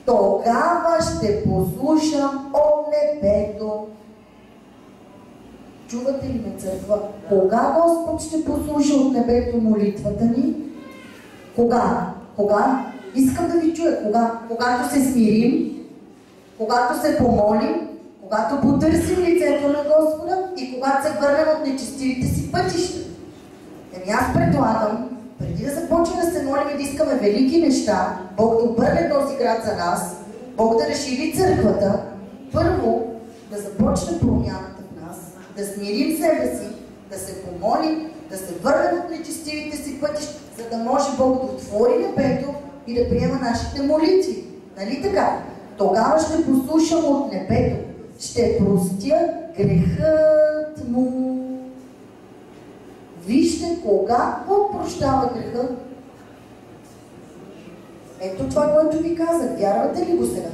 Тогава ще послушам от небето. Чувате ли ме, църква? Кога Господ ще послуша от небето молитвата ни? Кога? Кога? Искам да ви чуя. Кога? Когато се смирим, когато се помолим, когато потърсим лицето на Господа и когато се върнем от нечестивите си пътища. Еми аз предлагам, преди да започнем да се молим и да искаме велики неща, Бог да обърне този град за нас, Бог да разшири църквата, първо да започне промяната в нас, да смирим себе си, да се помолим, да се върнем от нечестивите си пътища, за да може Бог да отвори небето и да приема нашите молитви. Нали така? Тогава ще послушам от небето, ще простя грехът му. Вижте кога Бог прощава греха. Ето това, което ви казах. Вярвате ли го сега?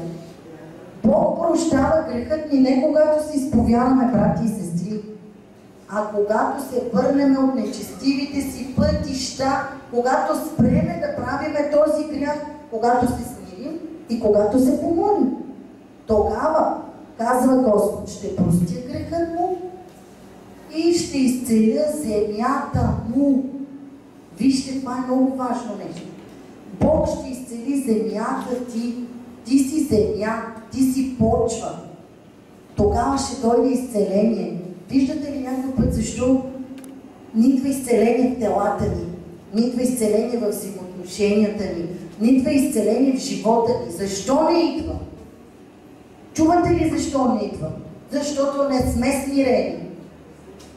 Бог прощава грехът ни не когато се изповядаме, брати и сестри, а когато се върнем от нечестивите си пътища, когато спреме да правиме този грях, когато се смирим и когато се помолим. Тогава, казва Господ, ще простя грехът му и ще изцеля земята му. Вижте, това е много важно нещо. Бог ще изцели земята ти. Ти си земя, ти си почва. Тогава ще дойде изцеление. Виждате ли някакъв път защо не идва изцеление в телата ни, не идва изцеление в взаимоотношенията ни, не идва изцеление в живота ни? Защо не идва? Чувате ли защо не идва? Защото не сме смирени.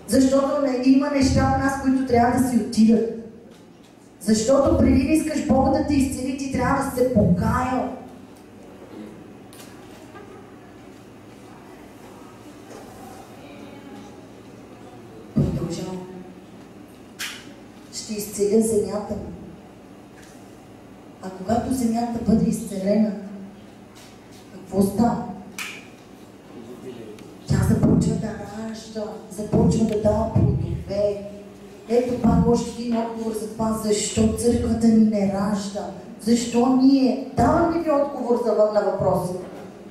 Защото има неща в нас, които трябва да си отидат. Защото преди да искаш Бог да те изцели, ти трябва да се покаял. Продължавам. Ще изцеля земята ми. А когато земята бъде изцелена, какво става? Тя започва да ражда, започва да дава плодове. Ето пак още един отговор за това, защо църквата ни не ражда. Защо ние? Давам ли ви отговор на въпроси?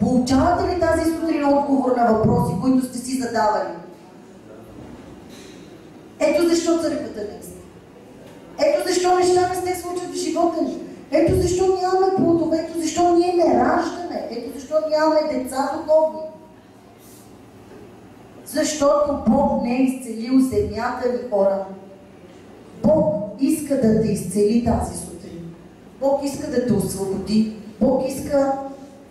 Получавате ли тази сутрин отговор на въпроси, които сте си задавали? Ето защо църквата не сте. Ето защо неща не се случват в живота ни. Ето защо нямаме плодове, ето защо ние не раждаме, ето защо нямаме деца духовни. Защото Бог не е изцелил земята ни, хора. Бог иска да те изцели тази сутрин. Бог иска да те освободи. Бог иска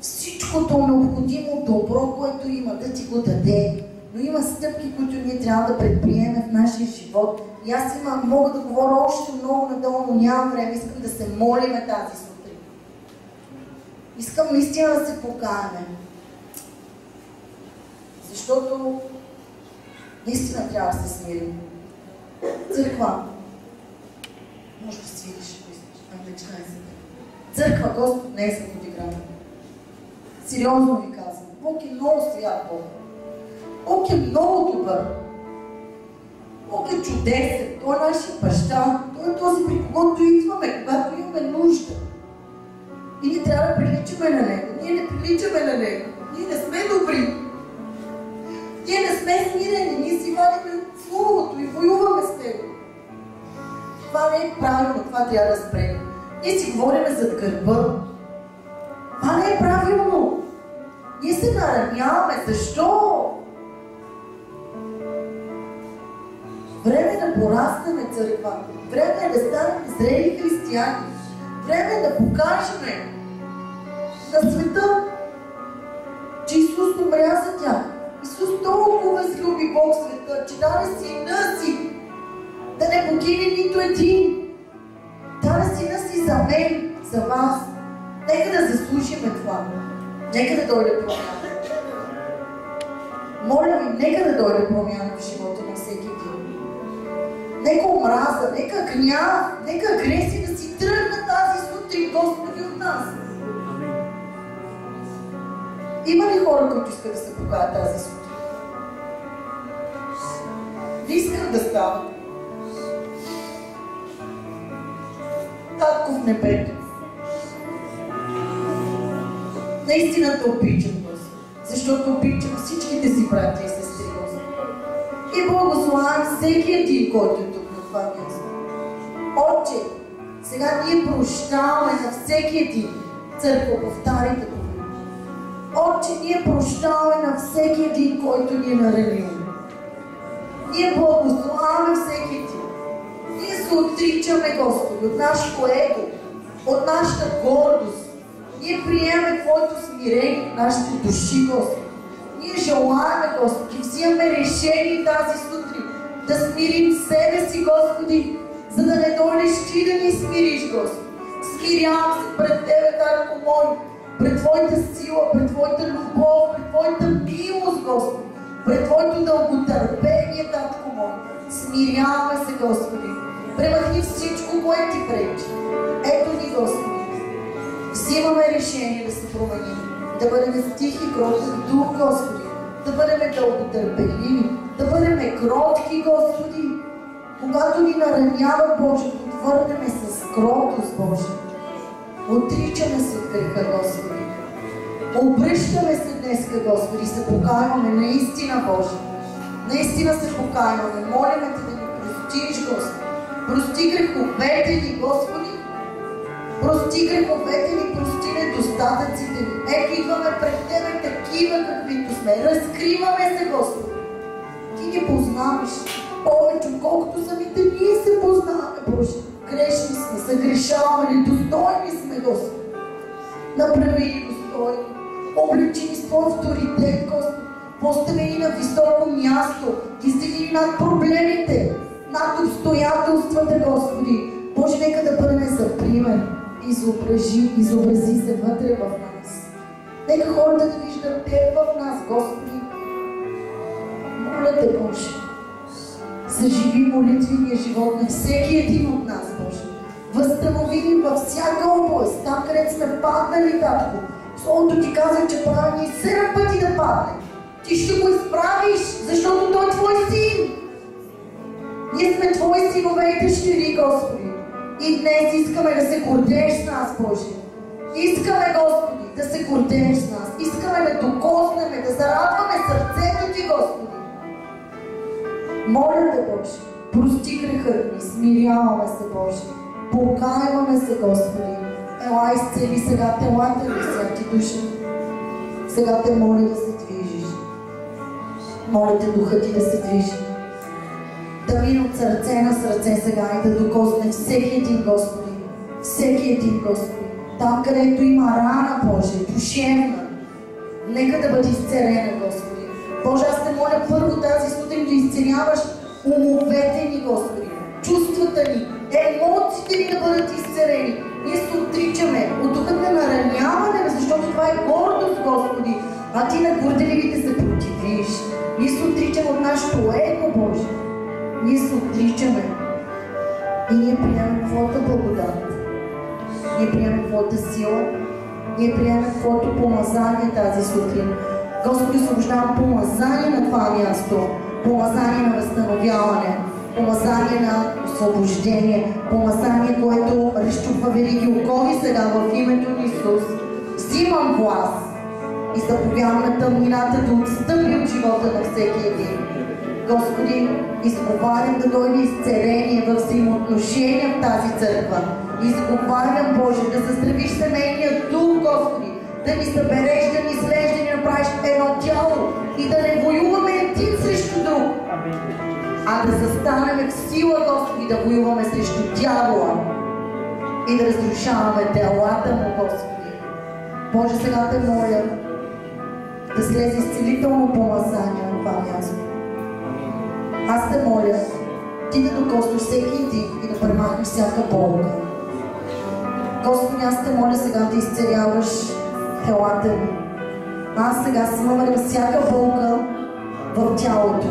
всичкото необходимо добро, което има, да ти го даде. Но има стъпки, които ние трябва да предприемем в нашия живот. И аз мога да говоря още много надолу, но нямам време. Искам да се молиме тази сутрин. Искам наистина да се покаяме. Защото наистина трябва да се смирим. Църква. Може да свириш, ако искаш. Църква, Господ не е за подигране. Сериозно ви казвам. Бог е много свят Бог. Бог е много добър. Бог е чудесен. Той е нашия баща. Той е този, при когото идваме, когато имаме нужда. И ние трябва да приличаме на Него. Ние не приличаме на Него. Ние не сме добри. Ние не сме смирени. Ние си вадим Словото и воюваме с Него. Това правилно, това трябва да спре. Ние си говорим зад гърба. Това не е правилно. Ние се нараняваме. Защо? Време е да пораснем църква. Време е да станем зрели християни. Време е да покажем на света, че Исус умря за тях. Исус толкова възлюби Бог света, че даде сина си да не погине нито един. Даде сина си за мен, за вас. Нека да заслужиме това. Нека да дойде промяна. Моля ви, нека да дойде промяна в живота на всеки един. Нека омраза, нека гняв, нека агресия да си тръгна тази сутрин, Господи, от нас. Има ли хора, които искат да се покаят тази сутрин? Не искат да стават. Татко в небето, наистина те обичам, Господи, защото обичам всичките си братя и сестри, Господи. И благословявам всеки един, който е тук на това място. Отче, сега ние прощаваме на всеки един. Църква, повтаряйте го. Отче, ние прощаваме на всеки един, който ни е наранил. Ние благословяваме всеки един. Ние се отричаме, Господи, от нашето его, от нашата гордост. Ние приемаме Твоето смирение в нашите души, Господи. Ние желаем, Господи, взимаме решение тази сутрин да смирим себе си, Господи, за да не дойдеш Ти да ни смириш, Господи. Смирявам се пред Тебе, Татко мой, пред Твоята сила, пред Твоята любов, пред Твоята милост, Господи, пред Твоето дълготърпение, Татко мой. Смиряваме се, Господи. Премахни всичко, което Ти пречи. Ето ни, Господи. Взимаме решение да се променим, да бъдем тихи, кротки дух, Господи, да бъдем дълготърпеливи, да бъдем кротки, Господи. Когато ни нараняват, Боже, отвърнем с кротост, Боже. Отричаме се от греха, Господи. Обръщаме се днеска, Господи, и се покаяваме наистина, Боже. Наистина се покаяваме. Молиме Те да ни простиш, Господи. Прости греховете ни, Господи. Прости греховете ни, прости недостатъците ни. Ето идваме пред Тебе такива, каквито сме. Разкриваме се, Господи. Ти ни познаваш повече, колкото самите ние се познаваме, Боже. Грешни сме, съгрешаваме, недостойни сме, Господи. Направи ни достойни. Облечи ни с Твой авторитет, Господи. Постави ни на високо място. Издигни ни над проблемите, над обстоятелствата, Господи. Боже, нека да бъдем за пример. Изобрази се вътре в нас. Нека хората да виждат Теб в нас, Господи. Моля Те, Боже, заживи молитвения живот на всеки един от нас, Боже. Възстанови ни във всяка област, там където сме паднали, Татко. Словото Ти казва, че прави ни 7 пъти да падне. Ти ще го изправиш, защото Той е Твой син. Ние сме Твои синове и дъщери, Господи. И днес искаме да се гордееш с нас, Боже. Искаме, Господи, да се гордееш с нас. Искаме да докоснем, да зарадваме сърцето Ти, Господи. Моля Те, Боже, прости грехът ни, смиряваме се, Боже. Покайваме се, Господи. Ела изцели сега телата ни, всяки душа. Сега Те моля да се движиш. Моля Те Духът Ти да се движи. Да мине от сърце на сърце сега и да докосне всеки един, Господи. Всеки един, Господи. Там, където има рана, Боже, душевна, нека да бъде изцелена, Господи. Боже, аз Те моля първо тази сутрин да изцеляваш умовете ни, Господи, чувствата ни, емоциите ни да бъдат изцелени. Ние се отричаме от духът на нараняване, защото това е гордост, Господи. А Ти на горделивите се противиш. Ние се отричаме от нашето его, Боже. Ние се отричаме и ние приемаме Твоята благодат. Ние приемаме Твоята сила. Ние приемаме Твоето помазание тази сутрин. Господи, освобождавам помазание на това място. Помазание на възстановяване. Помазание на освобождение. Помазание, което разчупва велики окови сега в името на Исус. Взимам власт и заповядам на тъмнината да отстъпи от живота на всеки един. Господи, изговарям да дойде изцеление в взаимоотношения в тази църква. Изговарям, Боже, да заздравиш семейния дух, Господи, да ни събереш, да ни слежеш, да ни направиш едно тяло и да не воюваме един срещу друг, а да застанем в сила, Господи, да воюваме срещу дявола и да разрушаваме делата му, Господи. Боже, сега те моля да слезе изцелително помазание на това място. Аз те моля ти да докоснеш всеки един и да премахнеш всяка болка. Господи, аз те моля сега да изцеляваш телата ми. Аз сега смъмрям всяка болка в тялото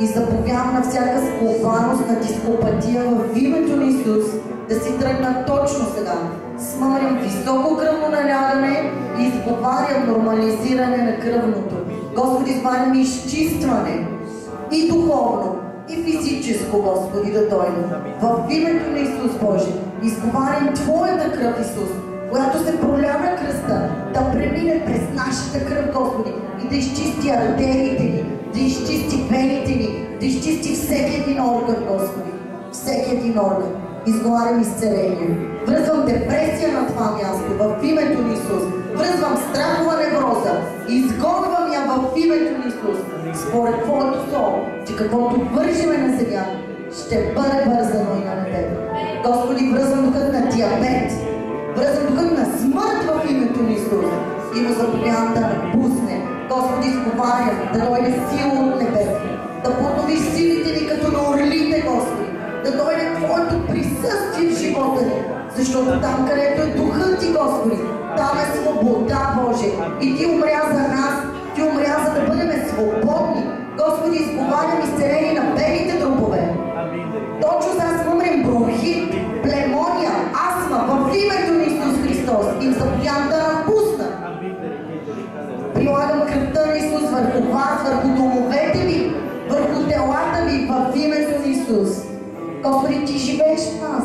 и заповядам на всяка скованост на дископатия в името на Исус да си тръгна точно сега. Смъмрям високо кръвно налягане и изговарям нормализиране на кръвното. Господи, изговарям изчистване и духовно, и физическо, Господи, да дойде. В името на Исус, Боже, изговарям Твоята кръв, Исус, която се проля на кръста, да премине през нашата кръв, Господи, и да изчисти артериите ни, да изчисти вените ни, да изчисти всеки един орган, Господи. Всеки един орган. Изговарям изцеление. Връзвам депресия на това място в името на Исус. Връзвам страхова невроза. Изгонвам я в името на Исус. Според Твоето слово, че каквото вържиме на земя, ще бъде вързано и на небето. Господи, връзвам духът на диабет. Връзвам духът на смърт в името на Исус. И му заповядам да напусне. Господи, изговарям да дойде сила от небето. Да подновиш силите ни като на орлите, Господи. Да дойде Твоето присъствие в живота ни. Защото там, където е духът Ти, Господи, там е свобода, Боже. И Ти умря за нас. Ти умря, за да бъдем свободни. Господи, изговарям изцеление на белите дробове. Точно сега смъмрем бронхит, племония, астма в името на Исус Христос. Им заповядам да напусна. Прилагам кръвта на Исус върху вас, върху домовете ви, върху телата ви в името на Исус. Господи, Ти живееш в нас.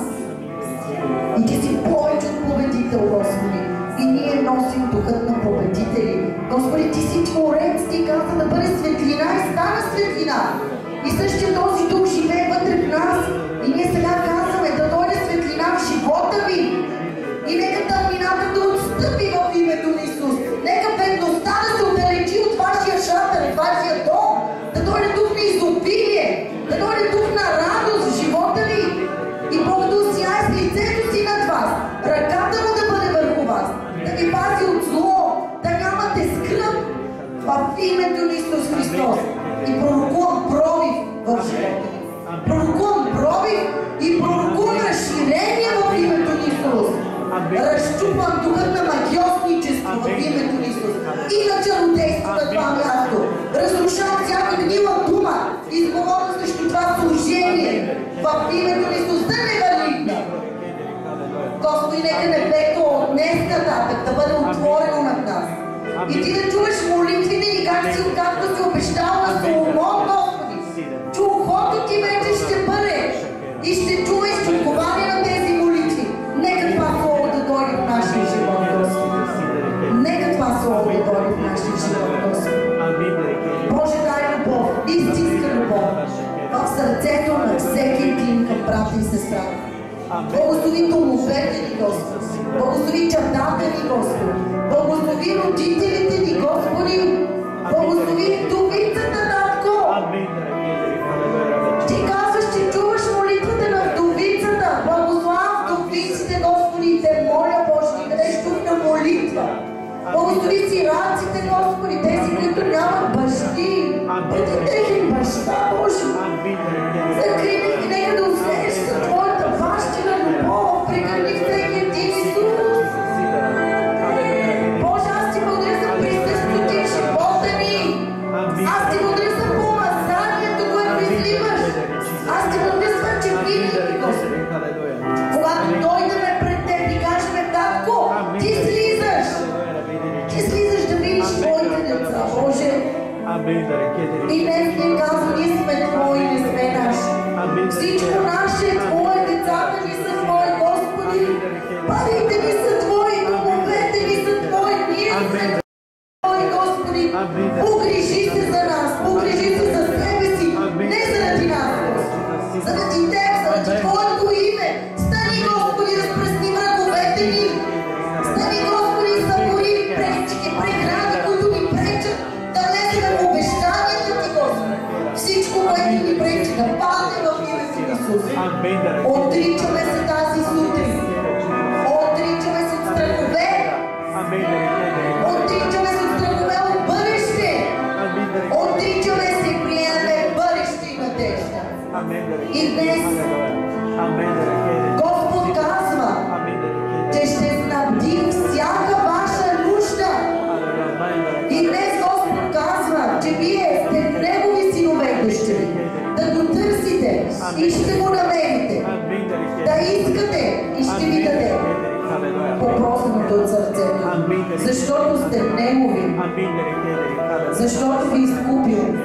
И Ти си повече от победител, Господи. И ние носим духът на победители. Господи, Ти си Творец, Ти каза да бъде светлина и стана светлина. И същия този дух живее вътре в нас. И ние сега казваме да дойде светлина в живота ви. И нека тъмнината да отстъпи в името на Исус. Нека бедността да се отдалечи от вашия шатър, от вашия дом. Да дойде дух на изобилие. Да дойде дух на радост в живота ви. И Бог да осияе с лицето си над вас. Ръката му да бъде върху вас. Да ви пази от зло. Да нямате скръб в името на Исус Христос. И пророкувам пробив в живота ви. Пророкувам пробив и пророкувам разширение в името на Исус. Разчупвам духът на магиосничество в името на Исус. И на чародейство на това място. Разрушавам всяка гнила дума. Изговорам срещу това служение в името на Исус. Да не върнитне. Господи, нека небето от днес нататък да бъде отворено над нас. И Ти да чуваш молитвите ни, както си обещал на Соломон, Господи. Че ухото Ти вече ще бъде и ще чуеш отговаря на тези молитви. Нека това слово да дойде в нашия живот, Господи. Нека това слово да дойде в нашия живот, Господи. Боже, дай любов, истинска любов в сърцето на всеки един към брата и сестра. Благослови домовете ни, Господи. Благослови чадата ни, Господи. Благослови родителите ни, Господи. Благослови вдовицата, Татко. Ти казваш, че чуваш молитвата на вдовицата. Благославям вдовиците, Господи, и те моля, Боже, къде ще дух на молитва. Благослови сираците, Господи, тези, които нямат бащи. Бъди техен баща, Боже. Закрили ги, нека да усетиш за Твоята бащина любов. Прегърни всеки един, Исус. Боже, аз Ти благодаря за присъствието Ти в живота ни. Аз Ти благодаря за помазанието, което изливаш. Аз Ти благодаря, че винаги, Господи. Когато дойдем пред Теб и кажем, Татко, Ти слизаш. Ти слизаш да видиш Твоите деца, Боже. И днес ни казва, ние сме Твои, не сме наши. Всичко наше е Твое, децата ни са Твои, Господи. Парите ни са Твои, домовете ни са Твои, ние сме Твои, Господи. Погрижи се за нас, погрижи се за себе си, Исус. Отричаме се тази сутрин. Отричаме се от страхове. Отричаме се от страхове от бъдеще. Отричаме се и приемаме бъдеще и надежда. И днес Господ казва, че ще снабди всяка ваша нужда. И днес Господ казва, че вие сте Негови синове и дъщери. Да го търсите и ще го намерите. Да искате и ще ви даде. По-просеното от сърцето. Защото сте Негови. Защото ви изкупил.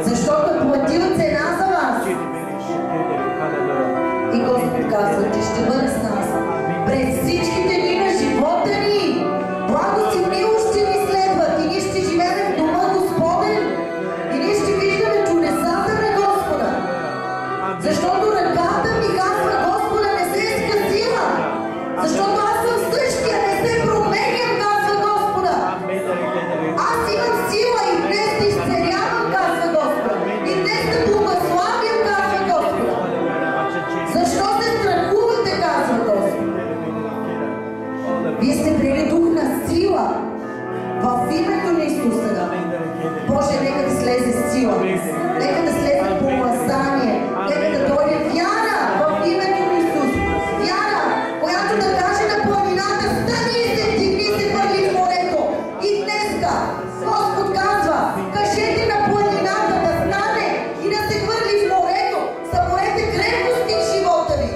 Защото платил цена за вас. И Господ казва, че ще бъде с нас през всичките дни на живота ни. Благост и милост ще ни следват и ние ще живеем в дома Господен и ние ще виждаме чудесата на Господа. Защото ръката ми, казва Господа, не се е скъсила. Защото аз съм същия, не се променям, казва Господа. Аз имам сила и днес те изцелявам, казва Господа. И днес те благославям, казва Господа. Защо се страхувате, казва Господ? Вие сте приели дух на сила в името на Исус сега. Боже, нека да слезе сила. Нека да слезе помазание. Нека да дойде вяра в името на Исус. Вяра, която да каже на планината, стани и се вдигни и се хвърли в морето. И днеска Господ казва, кажете на планината да стане и да се хвърли в морето. Съборете крепости в живота ви.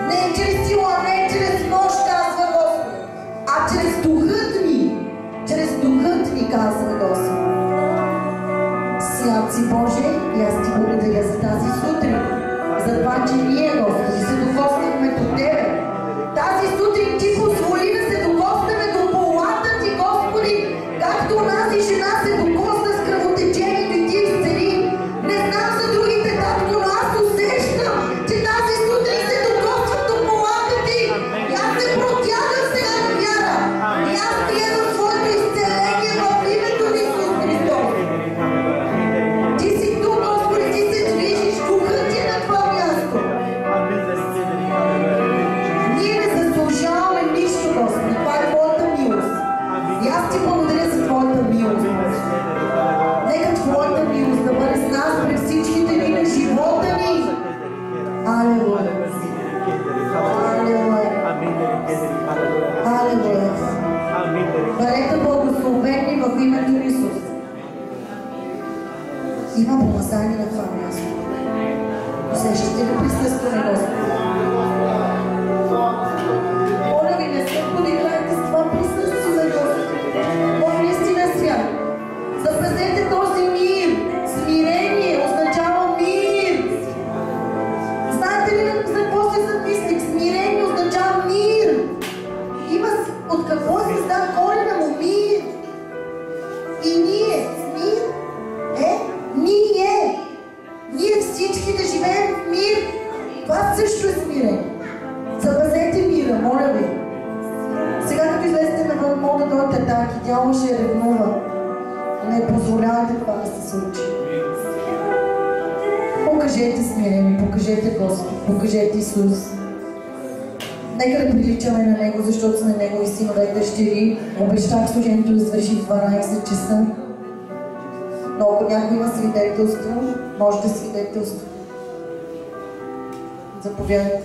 Не чрез сила, не чрез мощ, казва Господ, а чрез духът ми. Чрез духът ми, казва Господ. Свят си Боже, и аз ти благодаря за тази сутрин. За това, че ние, Господи, се докоснахме до Тебе. Тази сутрин Ти позволи да се докоснем до полата Ти, Господи, както онази жена се докосна с кръвотечението и Ти изцели. Не знам за другите, татко, но аз усещам, че тази сутрин се докосват до полата Ти. И аз се протягам сега на вяра. И аз приемам своето изцеление в името на Исус Христос. Ти си тук, Господи, Ти се движиш, духът Ти е на това място. Ние не заслужаваме нищо, Господи. Това е Твоята милост. И аз Ти благодаря за Твоята милост. Нека Твоята милост да бъде с нас през всичките дни на живота ни. Алелуя. Алелуя. Алелуя. Бъдете благословени в името на Исус. Има помазание на това място. Усещате ли присъствие на Господа? Моля ви, не се подиграйте с това присъствие на Господа. Он наистина свят. Запазете този мир. Смирение означава мир. Знаете ли за какво се замислих? Смирение означава мир. Има от какво се създава корена му мир. И ние с мир ние всички да живеем в мир. Това също е смирение. Запазете мира, моля ви. Сега като излезете навън, могат да дойдат атаки, дявол ще ревнува. Не позволявайте това да се случи. Покажете смирение, покажете Господ, покажете Исус. Нека да приличаме на Него, защото сме Негови синове и дъщери. Обещах служението да свърши в 12 часа. Но ако някой има свидетелство, може да свидетелства. Заповядайте.